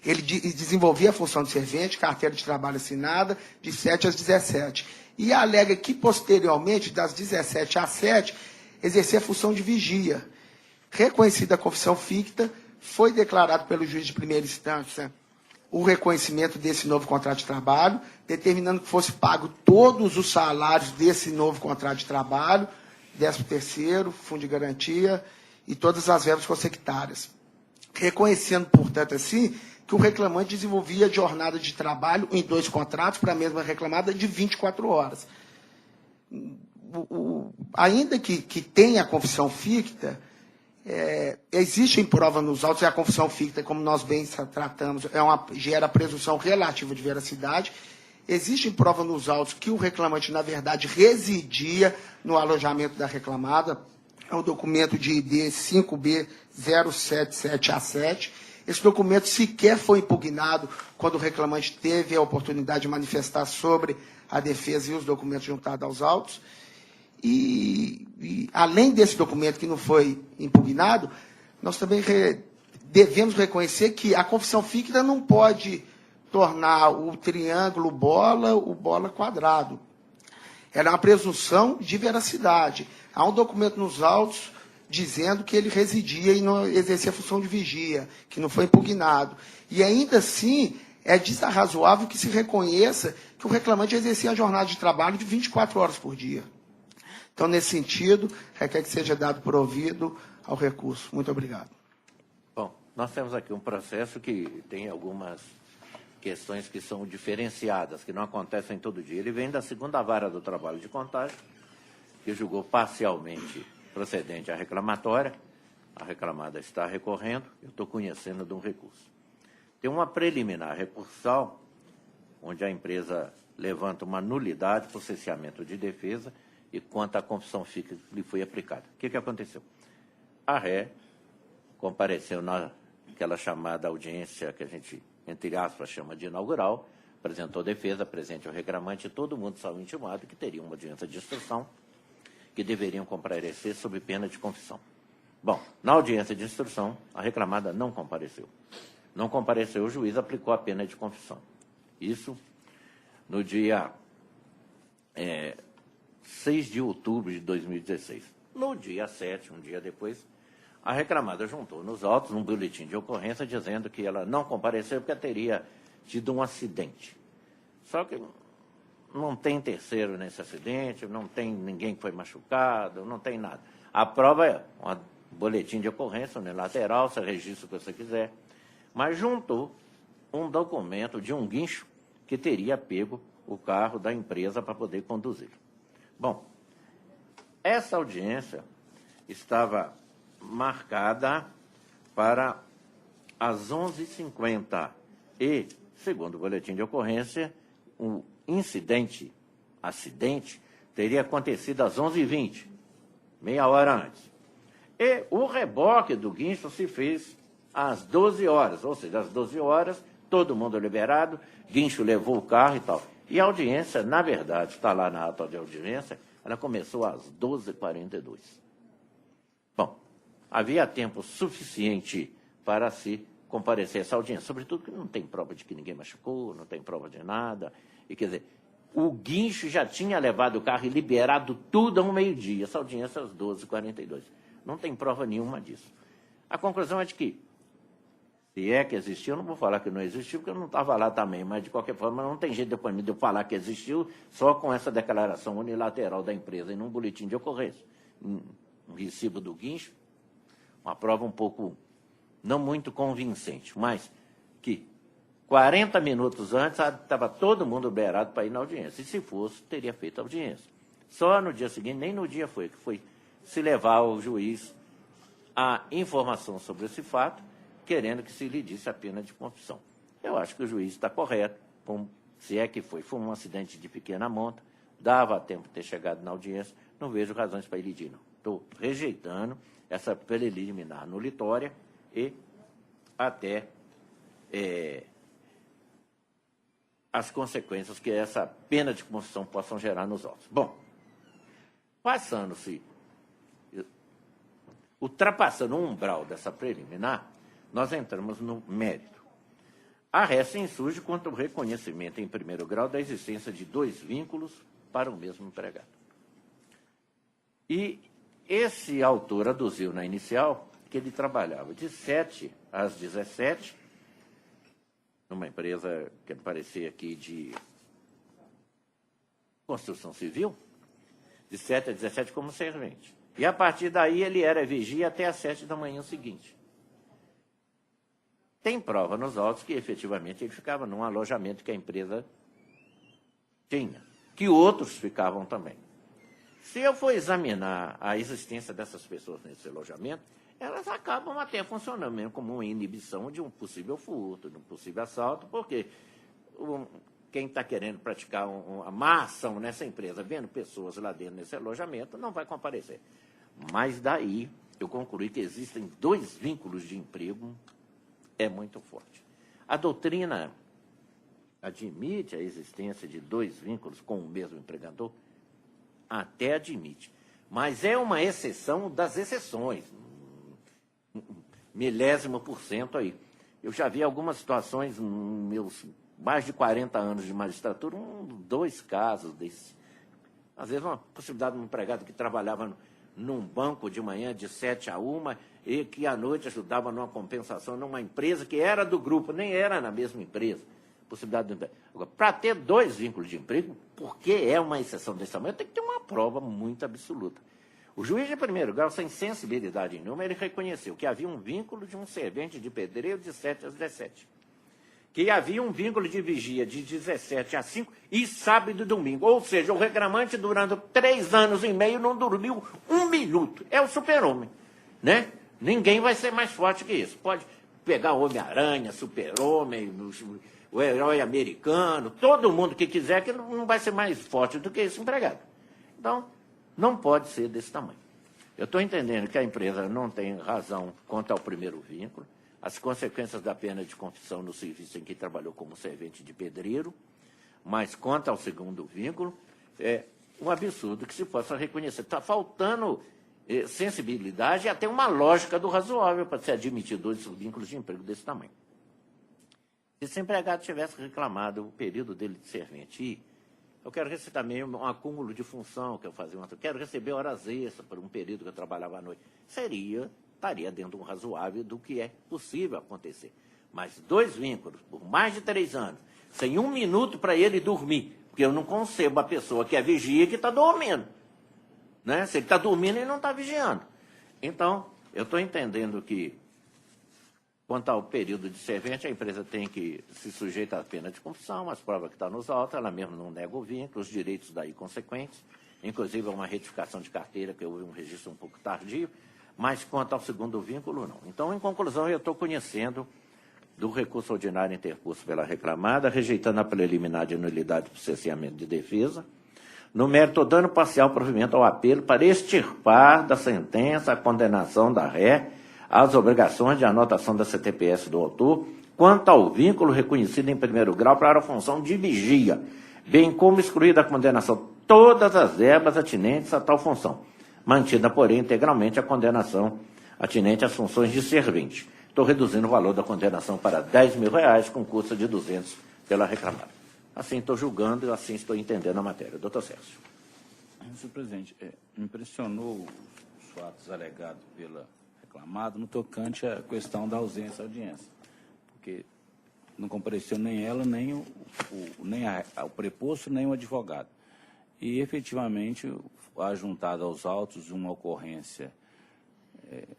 ele desenvolvia a função de servente, carteira de trabalho assinada, de 7 às 17. E alega que, posteriormente, das 17 às 7, exercia a função de vigia. Reconhecida a confissão ficta, foi declarado pelo juiz de primeira instância o reconhecimento desse novo contrato de trabalho, determinando que fosse pago todos os salários desse novo contrato de trabalho, 13º, fundo de garantia e todas as verbas consectárias. Reconhecendo, portanto, assim, que o reclamante desenvolvia jornada de trabalho em 2 contratos para a mesma reclamada de 24 horas. Ainda que tenha a confissão ficta, existe em prova nos autos, e a confissão ficta, como nós bem tratamos, gera presunção relativa de veracidade. Existe em prova nos autos que o reclamante, na verdade, residia no alojamento da reclamada. É o documento de ID 5B077A7. Esse documento sequer foi impugnado quando o reclamante teve a oportunidade de manifestar sobre a defesa e os documentos juntados aos autos. E além desse documento que não foi impugnado, nós também devemos reconhecer que a confissão ficta não pode tornar o triângulo bola o bola quadrado. Era uma presunção de veracidade. Há um documento nos autos dizendo que ele residia e não exercia a função de vigia, que não foi impugnado. E ainda assim, é desarrazoável que se reconheça que o reclamante exercia a jornada de trabalho de 24 horas por dia. Então, nesse sentido, requer que seja dado provido ao recurso. Muito obrigado. Bom, nós temos aqui um processo que tem algumas questões que são diferenciadas, que não acontecem todo dia. Ele vem da 2ª Vara do Trabalho de Contagem, que julgou parcialmente procedente à reclamatória. A reclamada está recorrendo, eu estou conhecendo de um recurso. Tem uma preliminar recursal, onde a empresa levanta uma nulidade por cesseamento de defesa e quanto à confissão ficta que lhe foi aplicada. O que aconteceu? A ré compareceu naquela chamada audiência que a gente, entre aspas, chama de inaugural, apresentou defesa, presente ao reclamante, e todo mundo saiu intimado que teria uma audiência de instrução, que deveriam comparecer sob pena de confissão. Bom, na audiência de instrução, a reclamada não compareceu. Não compareceu, o juiz aplicou a pena de confissão. Isso no dia 6 de outubro de 2016. No dia 7, um dia depois, a reclamada juntou nos autos um boletim de ocorrência dizendo que ela não compareceu porque teria tido um acidente. Só que não tem terceiro nesse acidente, não tem ninguém que foi machucado, não tem nada. A prova é um boletim de ocorrência unilateral, você registra o que você quiser, mas juntou um documento de um guincho que teria pego o carro da empresa para poder conduzir. Bom, essa audiência estava marcada para as 11h50 e, segundo o boletim de ocorrência, o acidente, teria acontecido às 11h20, meia hora antes. E o reboque do guincho se fez às 12 horas, ou seja, às 12 horas, todo mundo liberado, guincho levou o carro e tal. E a audiência, na verdade, está lá na ata de audiência, ela começou às 12h42. Bom, havia tempo suficiente para se comparecer a essa audiência, sobretudo que não tem prova de que ninguém machucou, não tem prova de nada. E, quer dizer, o guincho já tinha levado o carro e liberado tudo ao meio-dia. Essa audiência às 12h42. Não tem prova nenhuma disso. A conclusão é de que, se é que existiu, eu não vou falar que não existiu, porque eu não estava lá também, mas, de qualquer forma, não tem jeito depois de eu falar que existiu só com essa declaração unilateral da empresa e num boletim de ocorrência. Um recibo do guincho, uma prova um pouco, não muito convincente, mas que 40 minutos antes estava todo mundo beirado para ir na audiência. E se fosse, teria feito a audiência. Só no dia seguinte, nem no dia foi, que foi se levar ao juiz a informação sobre esse fato, querendo que se lhe disse a pena de confissão. Eu acho que o juiz está correto, se é que foi um acidente de pequena monta, dava tempo de ter chegado na audiência, não vejo razões para ele ir, não. Estou rejeitando essa preliminar anulatória e até as consequências que essa pena de confissão possam gerar nos autos. Bom, ultrapassando o umbral dessa preliminar, nós entramos no mérito. A ré se insurge contra o reconhecimento em primeiro grau da existência de 2 vínculos para o mesmo empregado. E esse autor aduziu na inicial que ele trabalhava de 7 às 17, numa empresa que parecia aqui de construção civil, de 7 a 17 como servente. E a partir daí ele era vigia até às 7 da manhã seguinte. Tem prova nos autos que efetivamente ele ficava num alojamento que a empresa tinha, que outros ficavam também. Se eu for examinar a existência dessas pessoas nesse alojamento, elas acabam até funcionando mesmo como uma inibição de um possível furto, de um possível assalto, porque quem está querendo praticar uma má ação nessa empresa, vendo pessoas lá dentro nesse alojamento, não vai comparecer. Mas daí eu concluí que existem 2 vínculos de emprego, é muito forte. A doutrina admite a existência de 2 vínculos com o mesmo empregador? Até admite. Mas é uma exceção das exceções. milésimo% aí. Eu já vi algumas situações, meus mais de 40 anos de magistratura, 2 casos desses. Às vezes, uma possibilidade de um empregado que trabalhava num banco de manhã de 7 a 1 e que à noite ajudava numa compensação numa empresa que era do grupo, nem era na mesma empresa. Possibilidade de... Agora, para ter 2 vínculos de emprego, porque é uma exceção desse tamanho, tem que ter uma prova muito absoluta. O juiz de primeiro grau, sem sensibilidade nenhuma, ele reconheceu que havia um vínculo de um servente de pedreiro de 7 às 17. Que havia um vínculo de vigia de 17 a 5 e sábado e domingo. Ou seja, o reclamante, durante 3 anos e meio, não dormiu 1 minuto. É o super-homem, né? Ninguém vai ser mais forte que isso. Pode pegar o Homem-Aranha, Super-Homem, o herói americano, todo mundo que quiser, que não vai ser mais forte do que esse empregado. Então, não pode ser desse tamanho. Eu estou entendendo que a empresa não tem razão quanto ao primeiro vínculo, as consequências da pena de confissão no serviço em que trabalhou como servente de pedreiro, mas quanto ao segundo vínculo, é um absurdo que se possa reconhecer. Está faltando sensibilidade e até uma lógica do razoável para se admitir 2 vínculos de emprego desse tamanho. Se esse empregado tivesse reclamado o período dele de servente, eu quero receber também um acúmulo de função que eu fazia, eu quero receber horas extras por um período que eu trabalhava à noite, estaria dentro de um razoável do que é possível acontecer. Mas 2 vínculos, por mais de 3 anos, sem 1 minuto para ele dormir, porque eu não concebo a pessoa que é vigia que está dormindo. Né? Se ele está dormindo, ele não está vigiando. Então, eu estou entendendo que, quanto ao período de servente, a empresa tem que se sujeitar à pena de confissão, as provas que estão nos autos, ela mesmo não nega o vínculo, os direitos daí consequentes, inclusive uma retificação de carteira, que houve um registro um pouco tardio, mas quanto ao segundo vínculo, não. Então, em conclusão, eu estou conhecendo do recurso ordinário intercurso pela reclamada, rejeitando a preliminar de nulidade para o cerceamento de defesa, no mérito dano parcial provimento ao apelo para extirpar da sentença a condenação da ré às obrigações de anotação da CTPS do autor, quanto ao vínculo reconhecido em primeiro grau para a função de vigia, bem como excluir da condenação todas as verbas atinentes a tal função, mantida, porém, integralmente a condenação atinente às funções de servente. Estou reduzindo o valor da condenação para R$10.000, com custo de 200 pela reclamada. Assim estou julgando e assim estou entendendo a matéria. Doutor Sérgio. Senhor presidente, me impressionou os fatos alegados pela reclamada reclamado no tocante à questão da ausência da audiência, porque não compareceu nem ela, nem o preposto, nem o advogado. E, efetivamente, ajuntado aos autos uma ocorrência,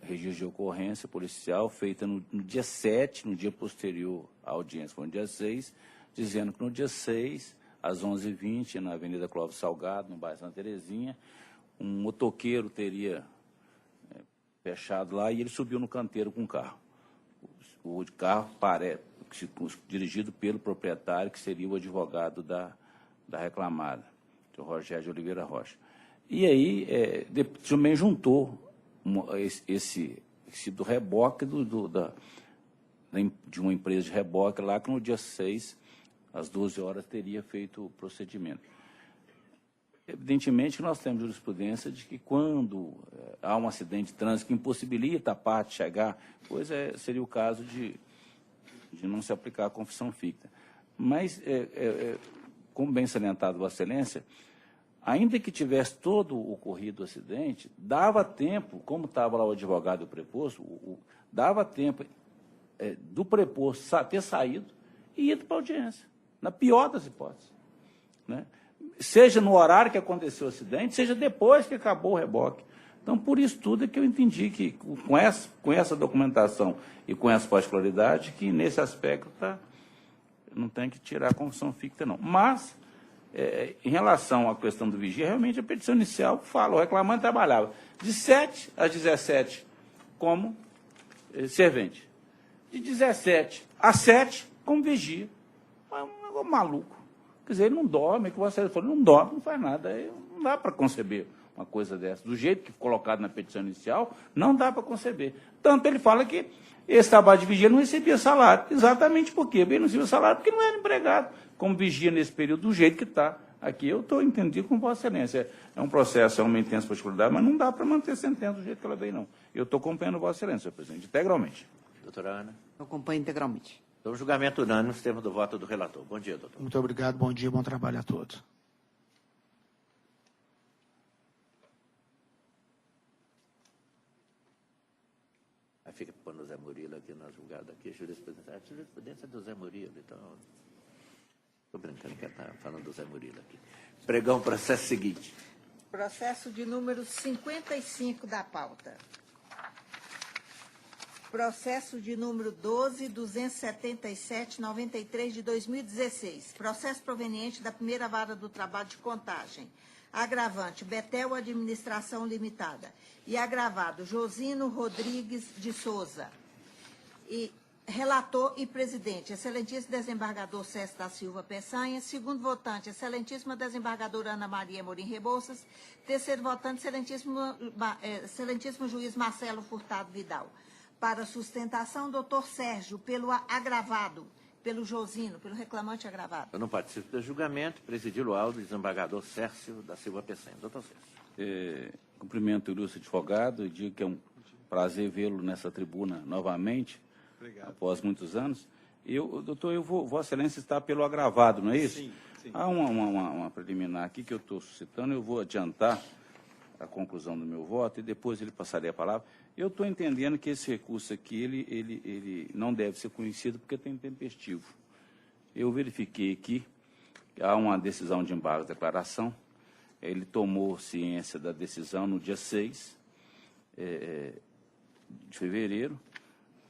registro de ocorrência policial feita no dia 7, no dia posterior à audiência, foi no dia 6, dizendo que no dia 6, às 11h20, na Avenida Clóvis Salgado, no bairro Santa Terezinha, um motoqueiro teria fechado lá e ele subiu no canteiro com o carro. O carro dirigido pelo proprietário, que seria o advogado da reclamada, o Rogério de Oliveira Rocha. E aí também juntou esse do reboque de uma empresa de reboque lá, que no dia 6, às 12 horas, teria feito o procedimento. Evidentemente que nós temos jurisprudência de que quando há um acidente de trânsito que impossibilita a parte chegar, pois seria o caso de não se aplicar a confissão ficta. Mas, como bem salientado, Vossa Excelência, ainda que tivesse todo ocorrido o acidente, dava tempo, como estava lá o advogado e o preposto, dava tempo do preposto ter saído e ido para a audiência, na pior das hipóteses, né? Seja no horário que aconteceu o acidente, seja depois que acabou o reboque. Então, por isso tudo é que eu entendi que, com essa documentação e com essa particularidade, que nesse aspecto não tem que tirar a confissão ficta, não. Mas, em relação à questão do vigia, realmente a petição inicial fala, o reclamante trabalhava de 7 às 17 como servente, de 17 às 7 como vigia. É um negócio maluco. Quer dizer, ele não dorme, que você falou, não dorme, não faz nada. Aí não dá para conceber uma coisa dessa. Do jeito que colocado na petição inicial, não dá para conceber. Tanto ele fala que esse trabalho de vigia não recebia salário. Exatamente por quê? Bem, não recebia salário porque não era empregado como vigia nesse período, do jeito que está. Aqui eu estou entendido com Vossa Excelência. É um processo, é uma intensa particularidade, mas não dá para manter a sentença do jeito que ela veio, não. Eu estou acompanhando Vossa Excelência, senhor presidente, integralmente. Doutora Ana. Eu acompanho integralmente. Então, julgamento unânime, sistema do voto do relator. Bom dia, doutor. Muito obrigado, bom dia, bom trabalho a todos. Aí fica pondo o Zé Murilo aqui na julgada, aqui, jurisprudência. A jurisprudência é do Zé Murilo, então... Estou brincando que está falando do Zé Murilo aqui. Pregão, processo seguinte. Processo de número 55 da pauta. Processo de número 12.277.93 de 2016. Processo proveniente da primeira vara do trabalho de Contagem. Agravante, Betel Administração Limitada. E agravado, Josino Rodrigues de Souza. E relator e presidente, excelentíssimo desembargador César da Silva Peçanha. Segundo votante, excelentíssima desembargadora Ana Maria Morim Rebouças. Terceiro votante, excelentíssimo juiz Marcelo Furtado Vidal. Para sustentação, doutor Sérgio, pelo agravado, pelo Josino, pelo reclamante agravado. Eu não participo do julgamento, presidiu o áudio, desembargador Sérgio da Silva Peçanha. Doutor Sérgio. Cumprimento o ilustre advogado e digo que é um prazer vê-lo nessa tribuna novamente. Obrigado. Após muitos anos. Doutor, Vossa Excelência está pelo agravado, não é isso? Sim, sim. Há uma preliminar aqui que eu estou suscitando, eu vou adiantar a conclusão do meu voto e depois ele passaria a palavra. Eu estou entendendo que esse recurso aqui, ele não deve ser conhecido porque tem tempestivo. Eu verifiquei aqui, há uma decisão de embargo de declaração, ele tomou ciência da decisão no dia 6 de fevereiro,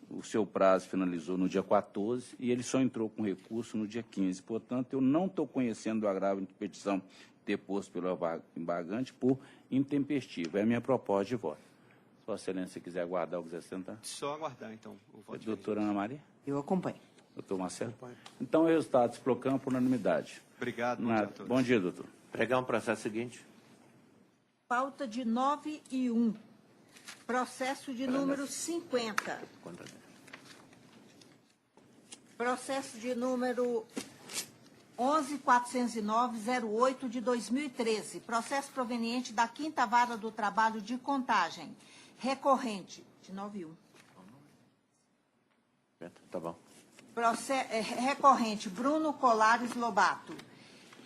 o seu prazo finalizou no dia 14 e ele só entrou com recurso no dia 15. Portanto, eu não estou conhecendo o agravo de petição deposto pelo embargante por intempestivo. É a minha proposta de voto. Se Vossa Excelência quiser aguardar ou quiser sentar. Só aguardar, então, o voto. Doutora Ana Maria? Eu acompanho. Doutor Marcelo? Então, o resultado se proclama por unanimidade. Obrigado, bom dia a todos. Bom dia, doutor. Pregar um processo seguinte. Pauta de 9 e 1. Processo de número 50. Processo de número 11.409.08 de 2013. Processo proveniente da 5ª Vara do Trabalho de Contagem. Recorrente, de 9 e 1. Tá bom. Recorrente, Bruno Colares Lobato.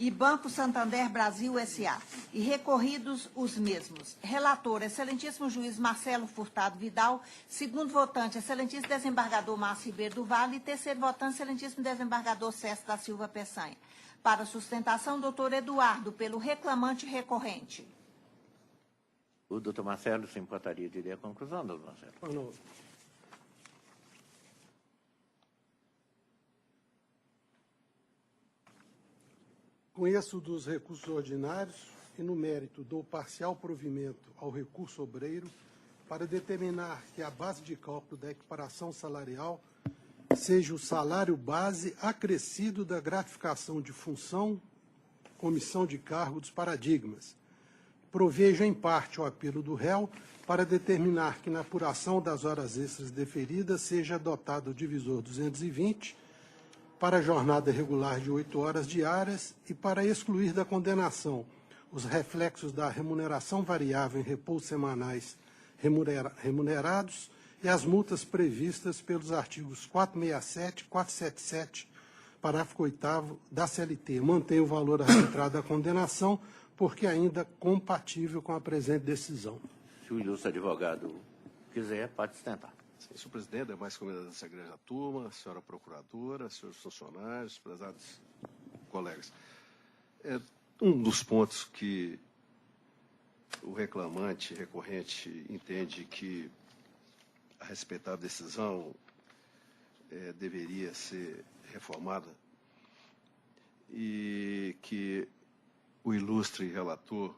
e Banco Santander Brasil S.A., e recorridos os mesmos. Relator, excelentíssimo juiz Marcelo Furtado Vidal. Segundo votante, excelentíssimo desembargador Márcio Ribeiro do Vale. E terceiro votante, excelentíssimo desembargador César da Silva Peçanha. Para sustentação, doutor Eduardo, pelo reclamante recorrente. O doutor Marcelo se importaria de ler a conclusão, doutor Marcelo? Não. Conheço dos recursos ordinários e, no mérito, dou parcial provimento ao recurso obreiro para determinar que a base de cálculo da equiparação salarial seja o salário base acrescido da gratificação de função, comissão de cargo dos paradigmas. Provejo, em parte, o apelo do réu para determinar que, na apuração das horas extras deferidas, seja adotado o divisor 220 para a jornada regular de 8 horas diárias e para excluir da condenação os reflexos da remuneração variável em repousos semanais remunerados e as multas previstas pelos artigos 467 e 477, parágrafo 8º da CLT. Mantém o valor arbitrado da condenação, porque ainda compatível com a presente decisão. Se o ilustre advogado quiser, pode sustentar. Sim, senhor presidente, demais convidados dessa igreja turma, senhora procuradora, senhores funcionários, prezados colegas. Um dos pontos que o reclamante recorrente entende que a respeitável decisão deveria ser reformada e que o ilustre relator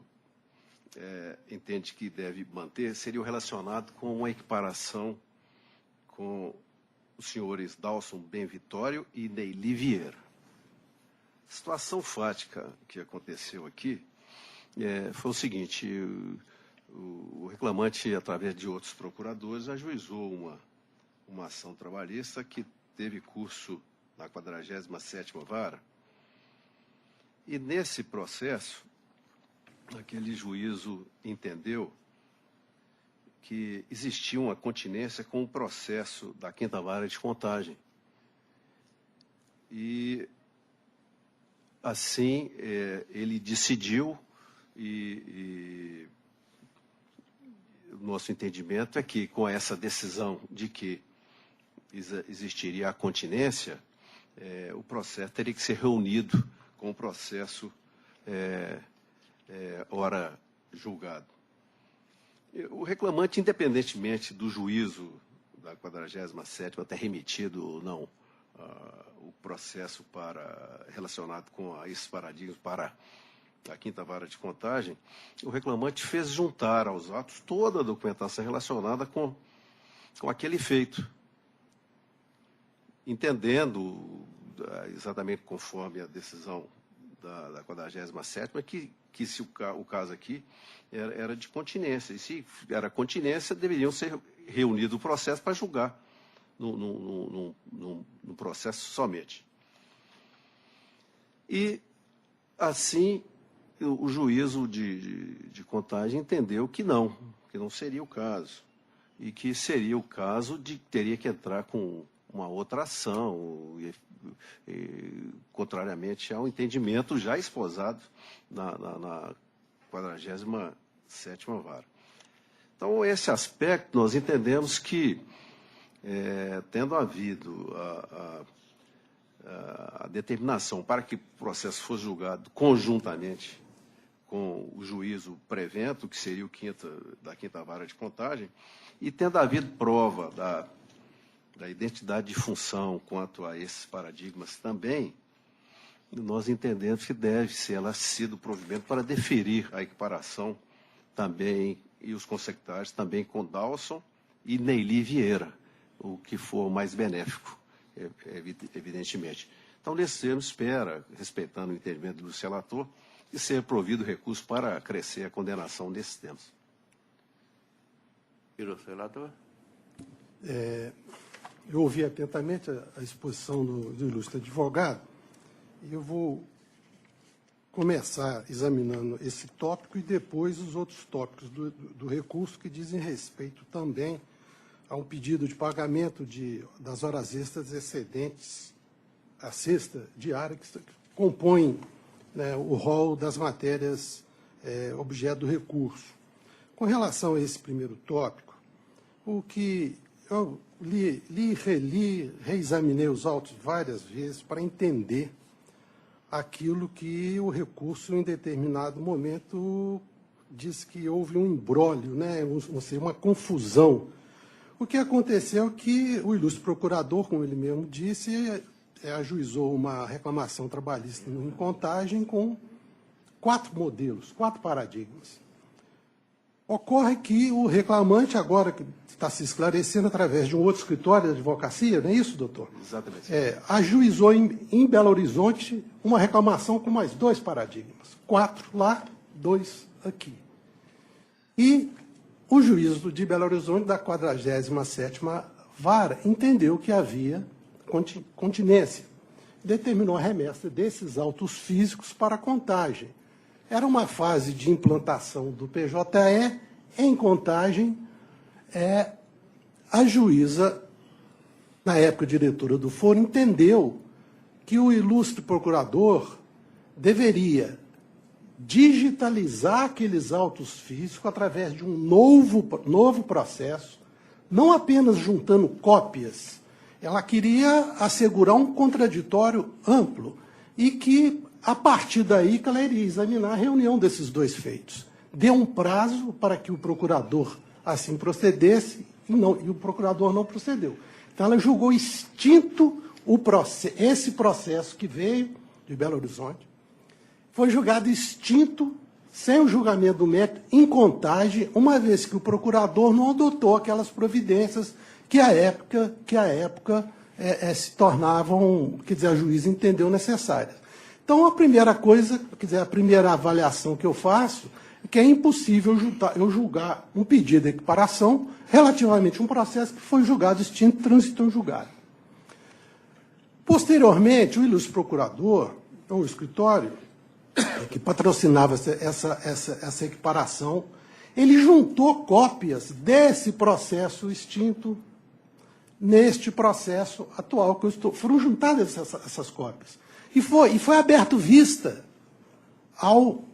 entende que deve manter, seria o relacionado com uma equiparação com os senhores Dalson Benvitório e Neili Vieira. A situação fática que aconteceu aqui foi o seguinte: o reclamante, através de outros procuradores, ajuizou uma ação trabalhista que teve curso na 47ª Vara. E, nesse processo, aquele juízo entendeu que existia uma continência com o processo da 5ª Vara de Contagem. E, assim, ele decidiu, e o nosso entendimento é que, com essa decisão de que existiria a continência, o processo teria que ser reunido com o processo ora julgado. O reclamante, independentemente do juízo da 47ª ter remitido ou não o processo relacionado com esses paradigmas para a 5ª Vara de Contagem, o reclamante fez juntar aos atos toda a documentação relacionada com aquele feito, entendendo, exatamente conforme a decisão da 47ª, que se o caso aqui era de continência. E se era continência, deveriam ser reunidos o processo para julgar no processo somente. E, assim, o juízo de contagem entendeu que não seria o caso. E que seria o caso de que teria que entrar com uma outra ação, contrariamente ao entendimento já esposado na 47ª Vara. Então, esse aspecto, nós entendemos que, tendo havido a determinação para que o processo fosse julgado conjuntamente com o juízo prevento, que seria da 5ª Vara de Contagem, e tendo havido prova da identidade de função quanto a esses paradigmas também, nós entendemos que deve ser sido provimento para deferir a equiparação também e os consecutários também com Dalson e Neili Vieira, o que for mais benéfico, evidentemente. Então, nesse termo, espera, respeitando o entendimento do relator, que seja provido recurso para acrescer a condenação nesses termos. Ilustre relator. Eu ouvi atentamente a exposição do ilustre advogado e eu vou começar examinando esse tópico e depois os outros tópicos do recurso que dizem respeito também a um pedido de pagamento das horas extras excedentes à cesta diária que compõem né, o rol das matérias objeto do recurso. Com relação a esse primeiro tópico, o que eu reli, reexaminei os autos várias vezes para entender aquilo que o recurso, em determinado momento, diz que houve um imbróglio, né, uma confusão. O que aconteceu é que o ilustre procurador, como ele mesmo disse, ajuizou uma reclamação trabalhista em contagem com 4 modelos, 4 paradigmas. Ocorre que o reclamante, agora que está se esclarecendo através de um outro escritório de advocacia, não é isso, doutor? Exatamente. Ajuizou em Belo Horizonte uma reclamação com mais 2 paradigmas. 4 lá, 2 aqui. E o juízo de Belo Horizonte, da 47ª Vara, entendeu que havia continência. Determinou a remessa desses autos físicos para a contagem. Era uma fase de implantação do PJE em contagem. A juíza, na época diretora do foro, entendeu que o ilustre procurador deveria digitalizar aqueles autos físicos através de um novo processo, não apenas juntando cópias. Ela queria assegurar um contraditório amplo e que, a partir daí, que ela iria examinar a reunião desses 2 feitos. Deu um prazo para que o procurador assim procedesse e o procurador não procedeu. Então, ela julgou extinto esse processo que veio de Belo Horizonte. Foi julgado extinto, sem o julgamento do mérito, em contagem, uma vez que o procurador não adotou aquelas providências que à época se tornavam, quer dizer, a juíza entendeu necessárias. Então, a primeira coisa, quer dizer, a primeira avaliação que eu faço é que é impossível eu julgar um pedido de equiparação relativamente a um processo que foi julgado extinto e transitou em julgado. Posteriormente, o ilustre procurador, ou o escritório, que patrocinava essa equiparação, ele juntou cópias desse processo extinto neste processo atual que eu estou. Foram juntadas essas cópias. E foi aberto vista ao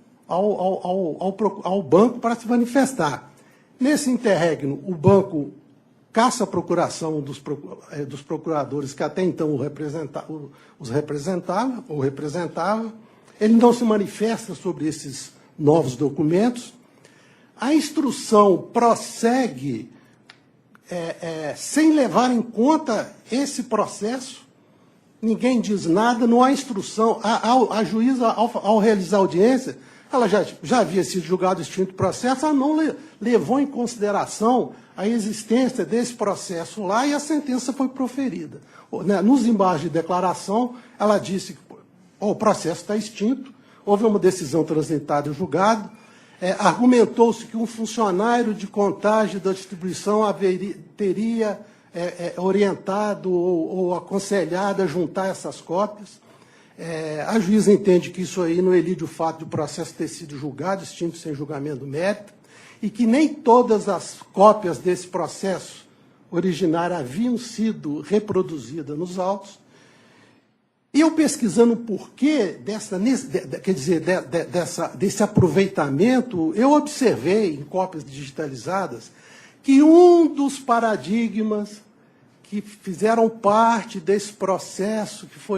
banco para se manifestar. Nesse interregno, o banco caça a procuração dos procuradores que até então os representava, ou representava. Ele não se manifesta sobre esses novos documentos. A instrução prossegue sem levar em conta esse processo. Ninguém diz nada, não há instrução. A juíza, ao realizar a audiência, ela já havia sido julgado extinto o processo, ela não levou em consideração a existência desse processo lá e a sentença foi proferida. Nos embargos de declaração, ela disse que o processo está extinto, houve uma decisão transitada e julgado, argumentou-se que um funcionário de contagem da distribuição teria orientado ou aconselhado a juntar essas cópias. A juíza entende que isso aí não elide o fato de o processo ter sido julgado, extinto sem julgamento do mérito, e que nem todas as cópias desse processo originário haviam sido reproduzidas nos autos. E eu pesquisando o porquê desse aproveitamento, eu observei em cópias digitalizadas que um dos paradigmas que fizeram parte desse processo que foi